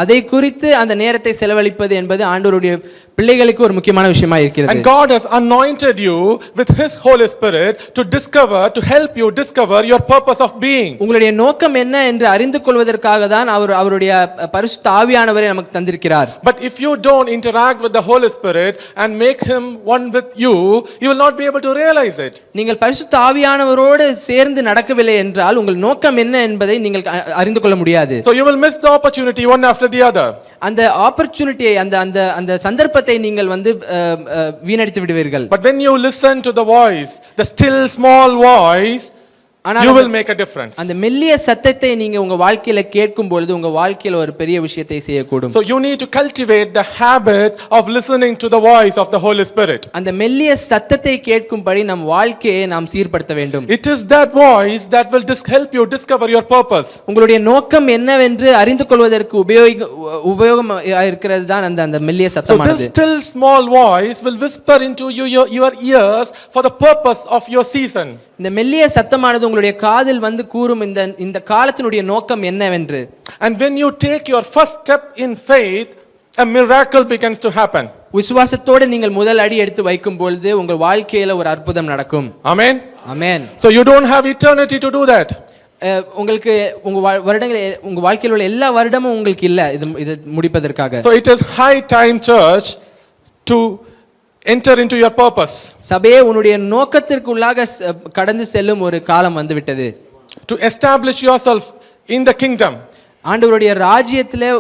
அதை குறித்து அந்த நேரத்தை செலவழிப்பது என்பது ஆண்டவருடைய பிள்ளைகளுக்கு ஒரு முக்கியமான விஷயமா இருக்கிறது. And God has anointed you with his Holy Spirit to help you discover your purpose of being. உங்களுடைய நோக்கம் என்ன என்று அறிந்து கொள்வதற்காக தான் அவருடைய பரிசுத்த ஆவியானவரை நமக்கு தந்திருக்கிறார். But if you don't interact with the Holy Spirit and make him one with you, you will not be able to realize it. நீங்கள் பரிசுத்த ஆவியானவரோடு சேர்ந்து நடக்கவில்லை என்றால் உங்கள் நோக்கம் என்ன என்பதை நீங்கள் அறிந்து கொள்ள முடியாது. So you will miss the opportunity one after the other. அந்த ஆப்பர்ச்சுனிட்டியை அந்த சந்தர்ப்பத்தை நீங்கள் வீணடித்து விடுவீர்கள். But when you listen to the voice, the still small voice, you will make a difference. அந்த மெல்லிய சத்தத்தை நீங்க உங்க வாழ்க்கையில கேட்கும் பொழுது உங்க வாழ்க்கையில ஒரு பெரிய விஷயத்தை செய்யக்கூடும். So you need to cultivate the habit of listening to the voice of the Holy Spirit. அந்த மெல்லிய சத்தத்தை கேட்கும்படி நம் வாழ்க்கையை நாம் சீர்படுத்த வேண்டும். It is that voice that will help you discover your purpose. உங்களுடைய நோக்கம் என்னவென்று அறிந்து கொள்வதற்கு உபயோகம் இருக்கிறது தான் அந்த மெல்லிய சத்தமானது. So this still small voice will whisper into your ears for the purpose of your season. இந்த மெல்லிய சத்தமானது உங்களுடைய காதில் வந்து கூறும் இந்த காலத்தினுடைய நோக்கம் என்னவென்று. And when you take your first step in faith, a miracle begins to happen. விசுவாசத்தோடு நீங்கள் முதல் அடி எடுத்து வைக்கும் பொழுது உங்கள் வாழ்க்கையில ஒரு அற்புதம் நடக்கும். Amen. Amen. So you don't have eternity to do that. உங்களுக்கு உங்க வருடங்கள் உங்க வாழ்க்கையில் உள்ள எல்லா வருடமும் உங்களுக்கு இல்ல இது முடிப்பதற்காக. So it is high time, church, to enter into your purpose. சபையே உன்னுடைய நோக்கத்திற்குள்ளாக கடந்து செல்லும் ஒரு காலம் வந்து விட்டது. To establish yourself in the kingdom. ஆண்டவருடைய ராஜ்யத்திலே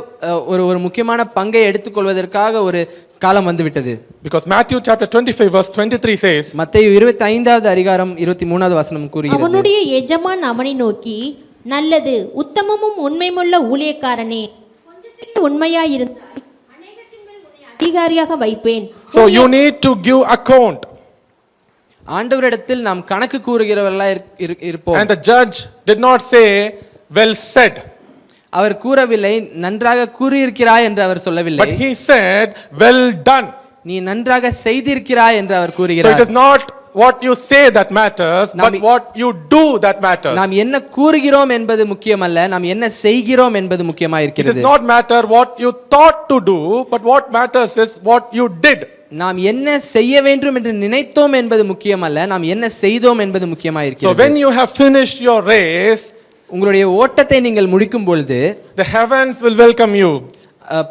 ஒரு முக்கியமான பங்கை எடுத்துக்கொள்வதற்காக ஒரு காலம் வந்து விட்டது. Because Matthew chapter 25 verse 23 says, மத்தேயு 25வது அதிகாரம் 23வது வசனம் கூறுகிறது, அவனுடைய எஜமான் அவனை நோக்கி, நல்லது உத்தமமும் உண்மையுமுள்ள ஊழியக்காரனே, கொஞ்சத்திலே உண்மையாயிருந்தாய், அநேகத்தின் மேல் உன்னை அதிகாரியாக வைப்பேன். So you need to give account. ஆண்டவரிடத்தில் நாம் கணக்கு கூறுகிறவர்களாய் இருப்போம். And the judge did not say, well said. அவர் கூறவில்லை நன்றாக கூறியிருக்கிறாய் என்று அவர் சொல்லவில்லை. But he said, well done. நீ நன்றாக செய்திருக்கிறாய் என்று அவர் கூறுகிறார். So it is not what you say that matters, but what you do that matters. நாம் என்ன கூறுகிறோம் என்பது முக்கியமல்ல, நாம் என்ன செய்கிறோம் என்பது முக்கியமாக இருக்கிறது. It does not matter what you thought to do, but what matters is what you did. நாம் என்ன செய்ய வேண்டும் என்று நினைத்தோம் என்பது முக்கியமல்ல, நாம் என்ன செய்தோம் என்பது முக்கியமாக இருக்கிறது. So when you have finished your race, உங்களுடைய ஓட்டத்தை நீங்கள் முடிக்கும் பொழுது the heavens will welcome you.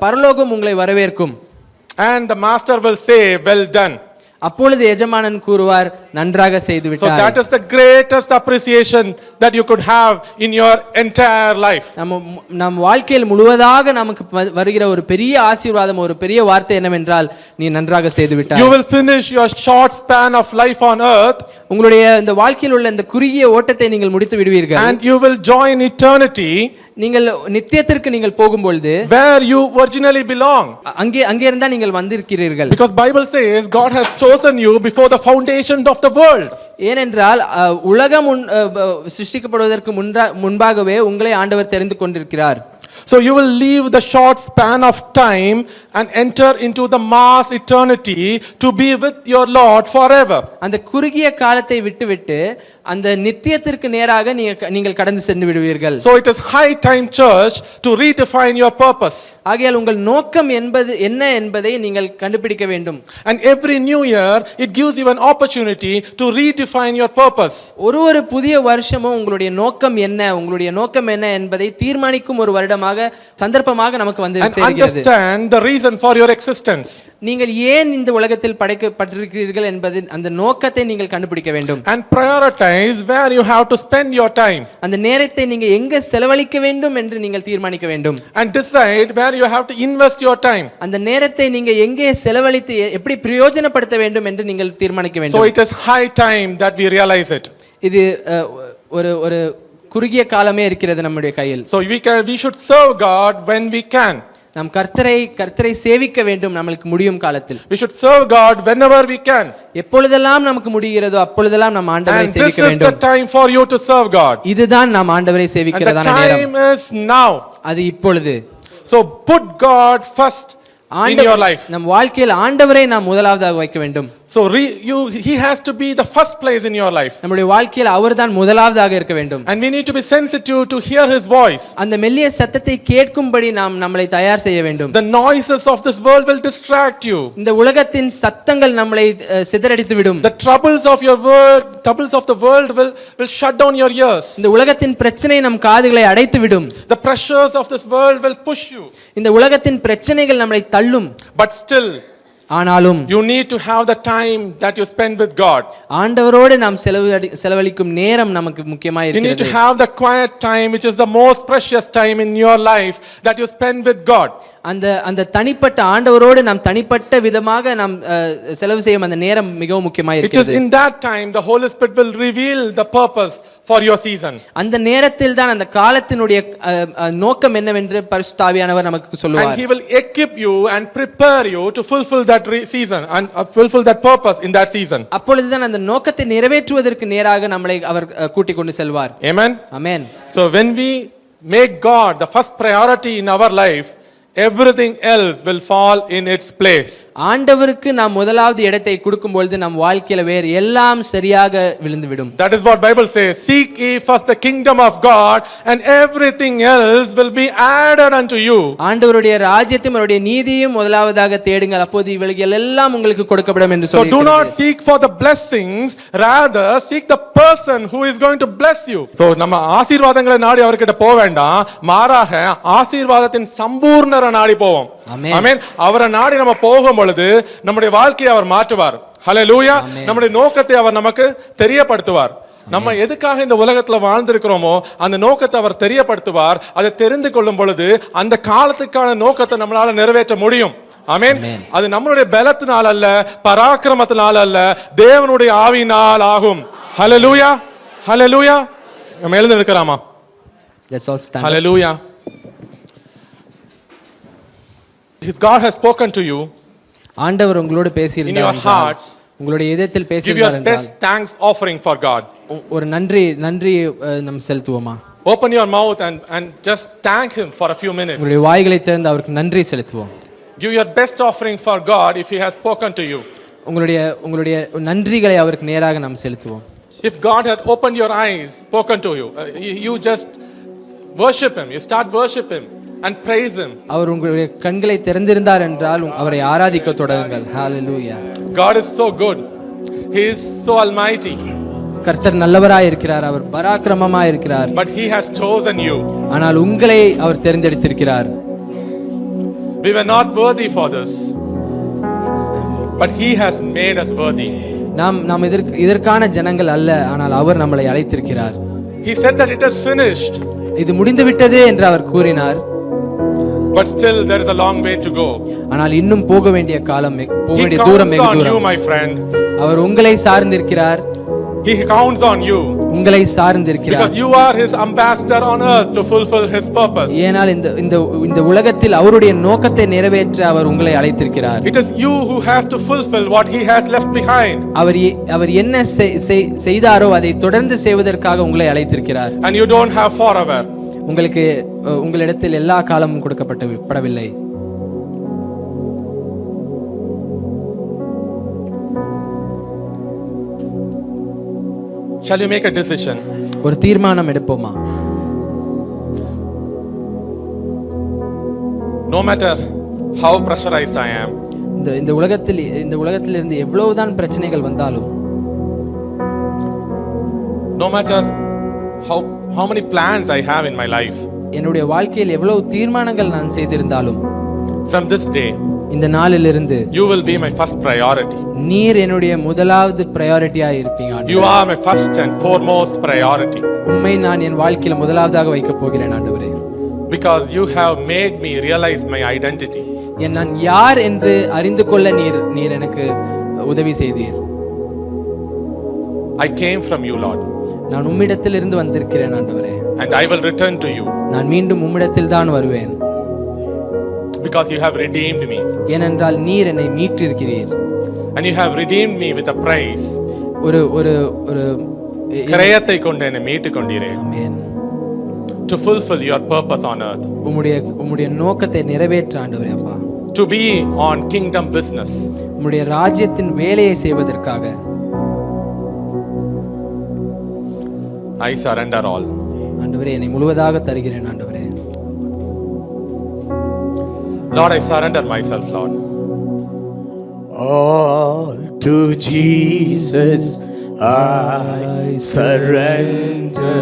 பரலோகம் உங்களை வரவேற்கும். And the master will say, well done. அப்பொழுது எஜமானன் கூறுவார், நன்றாக செய்து விட்டாய். So that is the greatest appreciation that you could have in your entire life. நம் வாழ்க்கையில் முழுவதாக நமக்கு வருகிற ஒரு பெரிய ஆசீர்வாதம், ஒரு பெரிய வார்த்தை என்னவென்றால், நீ நன்றாக செய்து விட்டாய். You will finish your short span of life on earth. உங்களுடைய இந்த வாழ்க்கையில் உள்ள இந்த குறுகிய ஓட்டத்தை நீங்கள் முடித்து விடுவீர்கள். And you will join eternity. நீங்கள் நித்தியத்திற்கு நீங்கள் போகும்பொழுது where you originally belong. அங்கே இருந்தா நீங்கள் வந்திருக்கிறீர்கள். Because Bible says God has chosen you before the foundation of the world. ஏனென்றால் உலகம் சிருஷ்டிக்கப்படுவதற்கு முன்பாகவே உங்களை ஆண்டவர் தெரிந்து கொண்டிருக்கிறார். So you will leave the short span of time and enter into the mass eternity to be with your Lord forever. அந்த குறுகிய காலத்தை விட்டுவிட்டு அந்த நித்தியத்திற்கு நேராக நீங்கள் கடந்து சென்று விடுவீர்கள். So it is high time, church, to redefine your purpose. ஆகையால் உங்கள் நோக்கம் என்ன என்பதை நீங்கள் கண்டுபிடிக்க வேண்டும். And every new year it gives you an opportunity to redefine your purpose. ஒரு புதிய வருஷமும் உங்களுடைய நோக்கம் என்ன என்பதை தீர்மானிக்கும் ஒரு வருடமாக சந்தர்ப்பமாக நமக்கு வந்து சேர்கிறது. And understand the reason for your existence. நீங்கள் ஏன் இந்த உலகத்தில் படைக்கப்பட்டிருக்கிறீர்கள் என்பது அந்த நோக்கத்தை நீங்கள் கண்டுபிடிக்க வேண்டும். And prioritize where you have to spend your time. அந்த நேரத்தை நீங்க எங்க செலவழிக்க வேண்டும் என்று நீங்கள் தீர்மானிக்க வேண்டும். And decide where you have to invest your time. அந்த நேரத்தை நீங்க எங்கே செலவழித்து எப்படி பிரயோஜனப்படுத்த வேண்டும் என்று நீங்கள் தீர்மானிக்க வேண்டும். So it is high time that we realize it. இது ஒரு குறுகிய காலமே இருக்கிறது நம்முடைய கையில். So we should serve God when we can. நாம் கர்த்தரை சேவிக்க வேண்டும் நம்மளுக்கு முடியும் காலத்தில். We should serve God whenever we can. எப்பொழுதெல்லாம் நமக்கு முடிகிறதோ அப்பொழுதெல்லாம் நாம் ஆண்டவரை And சேவிக்க this is the வேண்டும். time for you to serve God. இதுதான் நாம் ஆண்டவரை And the சேவிக்கிறதான நேரம். time is now. அது இப்பொழுது. So put God first in your life. நம் வாழ்க்கையில் ஆண்டவரை நாம் முதலாவதாக வைக்க வேண்டும். So he has to be the first place in your life. நம்முடைய வாழ்க்கையில் அவர்தான் முதலாவதாக இருக்க வேண்டும். And we need to be sensitive to hear his voice. அந்த மெல்லிய சத்தத்தை கேட்கும்படி நாம் நம்மளை தயார் செய்ய வேண்டும். The noises of this world will distract you. இந்த உலகத்தின் சத்தங்கள் நம்மளை சிதறடித்து விடும். The troubles of the world will shut down your ears. இந்த உலகத்தின் பிரச்சனை நம் காதுகளை அடைத்து விடும். The pressures of this world will push you. இந்த உலகத்தின் பிரச்சனைகள் நம்மளை தள்ளும். But still ஆனாலும் you need to have the time that you spend with God. ஆண்டவரோடு நாம் செலவழிக்கும் நேரம் நமக்கு முக்கியமாக You need to இருக்கிறது. have the quiet time, which is the most precious time in your life that you spend with God. அந்த தனிப்பட்ட ஆண்டவரோடு நாம் தனிப்பட்ட விதமாக நாம் செலவு செய்யும் அந்த நேரம் மிகவும் முக்கியமாக It is இருக்கிறது. in that time the Holy Spirit will reveal the purpose for your season. அந்த நேரத்தில் தான் அந்த காலத்தினுடைய நோக்கம் என்னவென்று பரிசுத்த ஆவியானவர் நமக்கு And சொல்லுவார். he will equip you and prepare you to fulfill that season and fulfill that purpose in that season. அப்பொழுதுதான் அந்த நோக்கத்தை நிறைவேற்றுவதற்கு நேராக நம்மளை அவர் கூட்டிக் கொண்டு செல்வார். Amen. Amen. So when we make God the first priority in our life, everything else will fall in its place. ஆண்டவருக்கு நாம் முதலாவது இடத்தை கொடுக்கும் பொழுது நம் வாழ்க்கையில வேறு எல்லாம் சரியாக விழுந்துவிடும். That is what Bible says. Seek ye first the kingdom of God and everything else will be added unto you. ஆண்டவருடைய ராஜ்யத்தையும் அவருடைய நீதியையும் முதலாவதாக தேடுங்கள், அப்போது இவைகள் எல்லாம் உங்களுக்கு கொடுக்கப்படும் என்று So do சொல்லியிருக்கிறது. not seek for the blessings, rather seek the person who is going to bless you. So நம்ம ஆசீர்வாதங்களை நாடி அவர்கிட்ட போக வேண்டாம், மாறாக ஆசீர்வாதத்தின் சம்பூர்ணரை நாடி போவோம். ஆமென். ஆமென். அவரை நாடி நம்ம போகும் பொழுது நம்முடைய வாழ்க்கையை அவர் மாற்றுவார். ஹல்லேலூயா. நம்முடைய நோக்கத்தை அவர் நமக்கு தெரியப்படுத்துவார். நம்ம எதுக்காக இந்த உலகத்துல வாழ்ந்திருக்கிறோமோ அந்த நோக்கத்தை அவர் தெரியப்படுத்துவார். அதை தெரிந்து கொள்ளும் பொழுது அந்த காலத்துக்கான நோக்கத்தை நம்மளால நிறைவேற்ற முடியும். ஆமென். அது நம்மளுடைய பலத்தினால் அல்ல, பராக்கிரமத்தினால் அல்ல, தேவனுடைய ஆவியினால் ஆகும். ஹல்லேலூயா. ஹல்லேலூயா. நம்ம எழுந்து நிற்கலாமா? Let's all stand up. Hallelujah. If God has spoken to you ஆண்டவர் உங்களோடு in your பேசியிருந்தார் hearts, உங்களுடைய இதயத்தில் give பேசியிருந்தார் your என்றால் best thanks offering for God. ஒரு நன்றி நம் செலுத்துவோமா? Open your mouth and just thank him for a few minutes. உங்களுடைய வாய்களை திறந்து அவருக்கு நன்றி செலுத்துவோம். Give your best offering for God if he has spoken to you. உங்களுடைய நன்றிகளை அவருக்கு நேராக நாம் செலுத்துவோம். If God had opened your eyes, spoken to you, you just worship him. You start worship him and praise him. அவர் உங்களுடைய கண்களை திறந்திருந்தார் என்றால் அவரை ஆராதிக்க தொடங்குங்கள். ஹalleluya. God is so good. He is so almighty. கர்த்தர் நல்லவராய் இருக்கிறார், அவர் பராக்கிரமமாய் இருக்கிறார். But he has chosen you. ஆனால் உங்களை அவர் தேர்ந்தெடுத்திருக்கிறார். We were not worthy for this, but he has made us worthy. நாம் இதற்கான ஜனங்கள் அல்ல, ஆனால் அவர் நம்மளை அழைத்திருக்கிறார். He said that it is finished. இது முடிந்து விட்டது என்று அவர் கூறினார். But still there is a long way to go. ஆனால் இன்னும் போக வேண்டிய காலம், போக He வேண்டிய தூரம் counts வெகு on you, தூரம். my friend. அவர் உங்களை சார்ந்திருக்கிறார். He counts on you. உங்களை சார்ந்திருக்கிறார். Because you are his ambassador on earth to fulfill his purpose. ஏனால் இந்த உலகத்தில் அவருடைய நோக்கத்தை நிறைவேற்ற அவர் உங்களை அழைத்திருக்கிறார். It is you who has to fulfill what he has left behind. அவர் என்ன செய்தாரோ அதை தொடர்ந்து செய்வதற்காக உங்களை அழைத்திருக்கிறார். And you don't have forever. உங்களிடத்தில் எல்லா காலமும் கொடுக்கப்படவில்லை. Shall you make a decision? ஒரு தீர்மானம் எடுப்போமா? No matter how pressurized I am, இந்த உலகத்திலிருந்து எவ்வளவுதான் பிரச்சனைகள் வந்தாலும், no matter how many plans I have in my life, என்னுடைய வாழ்க்கையில் எவ்வளவு தீர்மானங்கள் நான் செய்திருந்தாலும், from this day இந்த நாளிலிருந்து you will be my first priority. நீர் என்னுடைய முதலாவது பிரையாரிட்டியா இருப்பீங்க. You are my first and foremost priority. உம்மை நான் என் வாழ்க்கையில முதலாவதாக வைக்க போகிறேன் ஆண்டவரே. Because you have made me realize my identity. நான் யார் என்று அறிந்து கொள்ள நீர் எனக்கு உதவி செய்தீர். I came from you, Lord. நான் உம்மிடத்தில் இருந்து வந்திருக்கிறேன் ஆண்டவரே. And I will return to you. நான் மீண்டும் உம்மிடத்தில் தான் வருவேன். Because you have redeemed me. ஏனென்றால் நீர் என்னை மீட்டிருக்கிறீர். And you have redeemed me with a price. ஒரு ஒரு ஒரு கிரயத்தை கொண்டு என்னை மீட்டு கொண்டீரே. ஆமென். To fulfill your purpose on earth. உம்முடைய நோக்கத்தை நிறைவேற்ற ஆண்டவரே அப்பா. To be on kingdom business. உம்முடைய ராஜ்யத்தின் வேலையை செய்வதற்காக. I surrender all. ஆண்டவரே என்னை முழுவதாக தருகிறேன் ஆண்டவரே. Lord, I surrender myself, Lord. All to Jesus I surrender.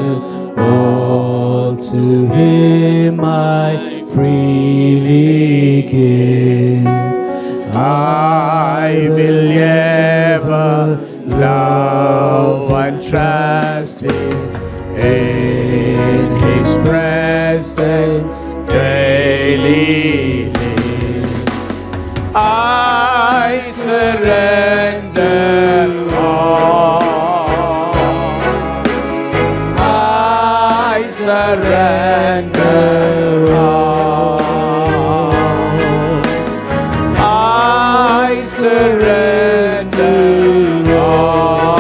All to Him I freely give. I will ever love and trust in His presence daily live. I surrender all. I surrender all. I surrender all.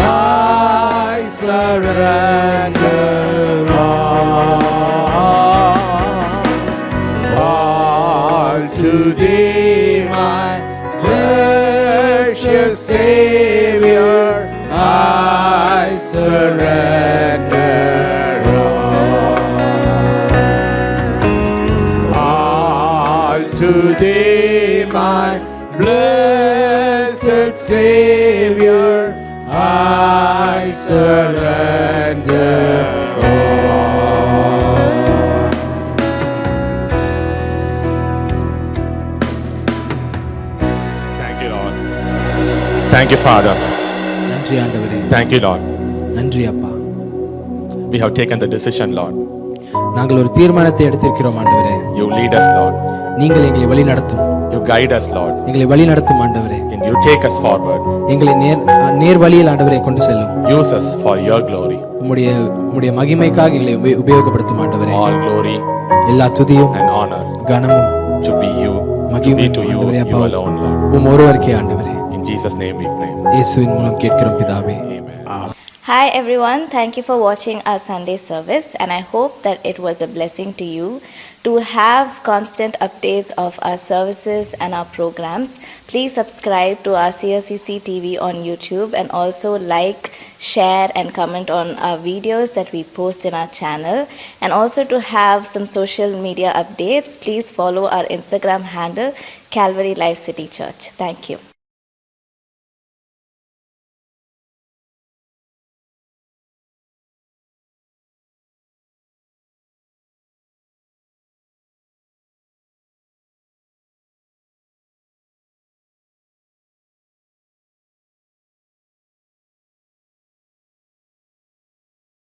I surrender all to Thee, my precious Savior. I surrender all to Thee, my blessed Savior. I surrender all. Thank you, Lord. Thank you, Father. நன்றி ஆண்டவரே. Thank you, Lord. நன்றி அப்பா. We have taken the decision, Lord. நாங்கள் ஒரு தீர்மானத்தை எடுத்திருக்கிறோம் ஆண்டவரே. You lead us, Lord. நீங்கள் எங்களை வழி நடத்தும். You guide us, Lord. எங்களை வழி நடத்தும் ஆண்டவரே. And you take us forward. எங்களை நேர் வழியில் ஆண்டவரை கொண்டு செல்லும். Use us for your glory. உம்முடைய மகிமைக்காக எங்களை உபயோகப்படுத்தும் ஆண்டவரே. All glory எல்லா துதியும் and honor கனமும் to be you, மகிமையும் to you, ஆண்டவரே you அப்பா. alone, Lord. ஒருவருக்கே ஆண்டவரே. In Jesus' name we pray. இயேசுவின் மூலம் கேட்கிறோம் பிதாவே. Amen. Hi everyone, thank you for watching our Sunday service, and I hope that it was a blessing to you. To have constant updates of our services and our programs, please subscribe to our CLCC TV on YouTube, and also like, share and comment on our videos that we post in our channel. And also to have some social media updates, please follow our Instagram handle, Calvary Life City Church. Thank you.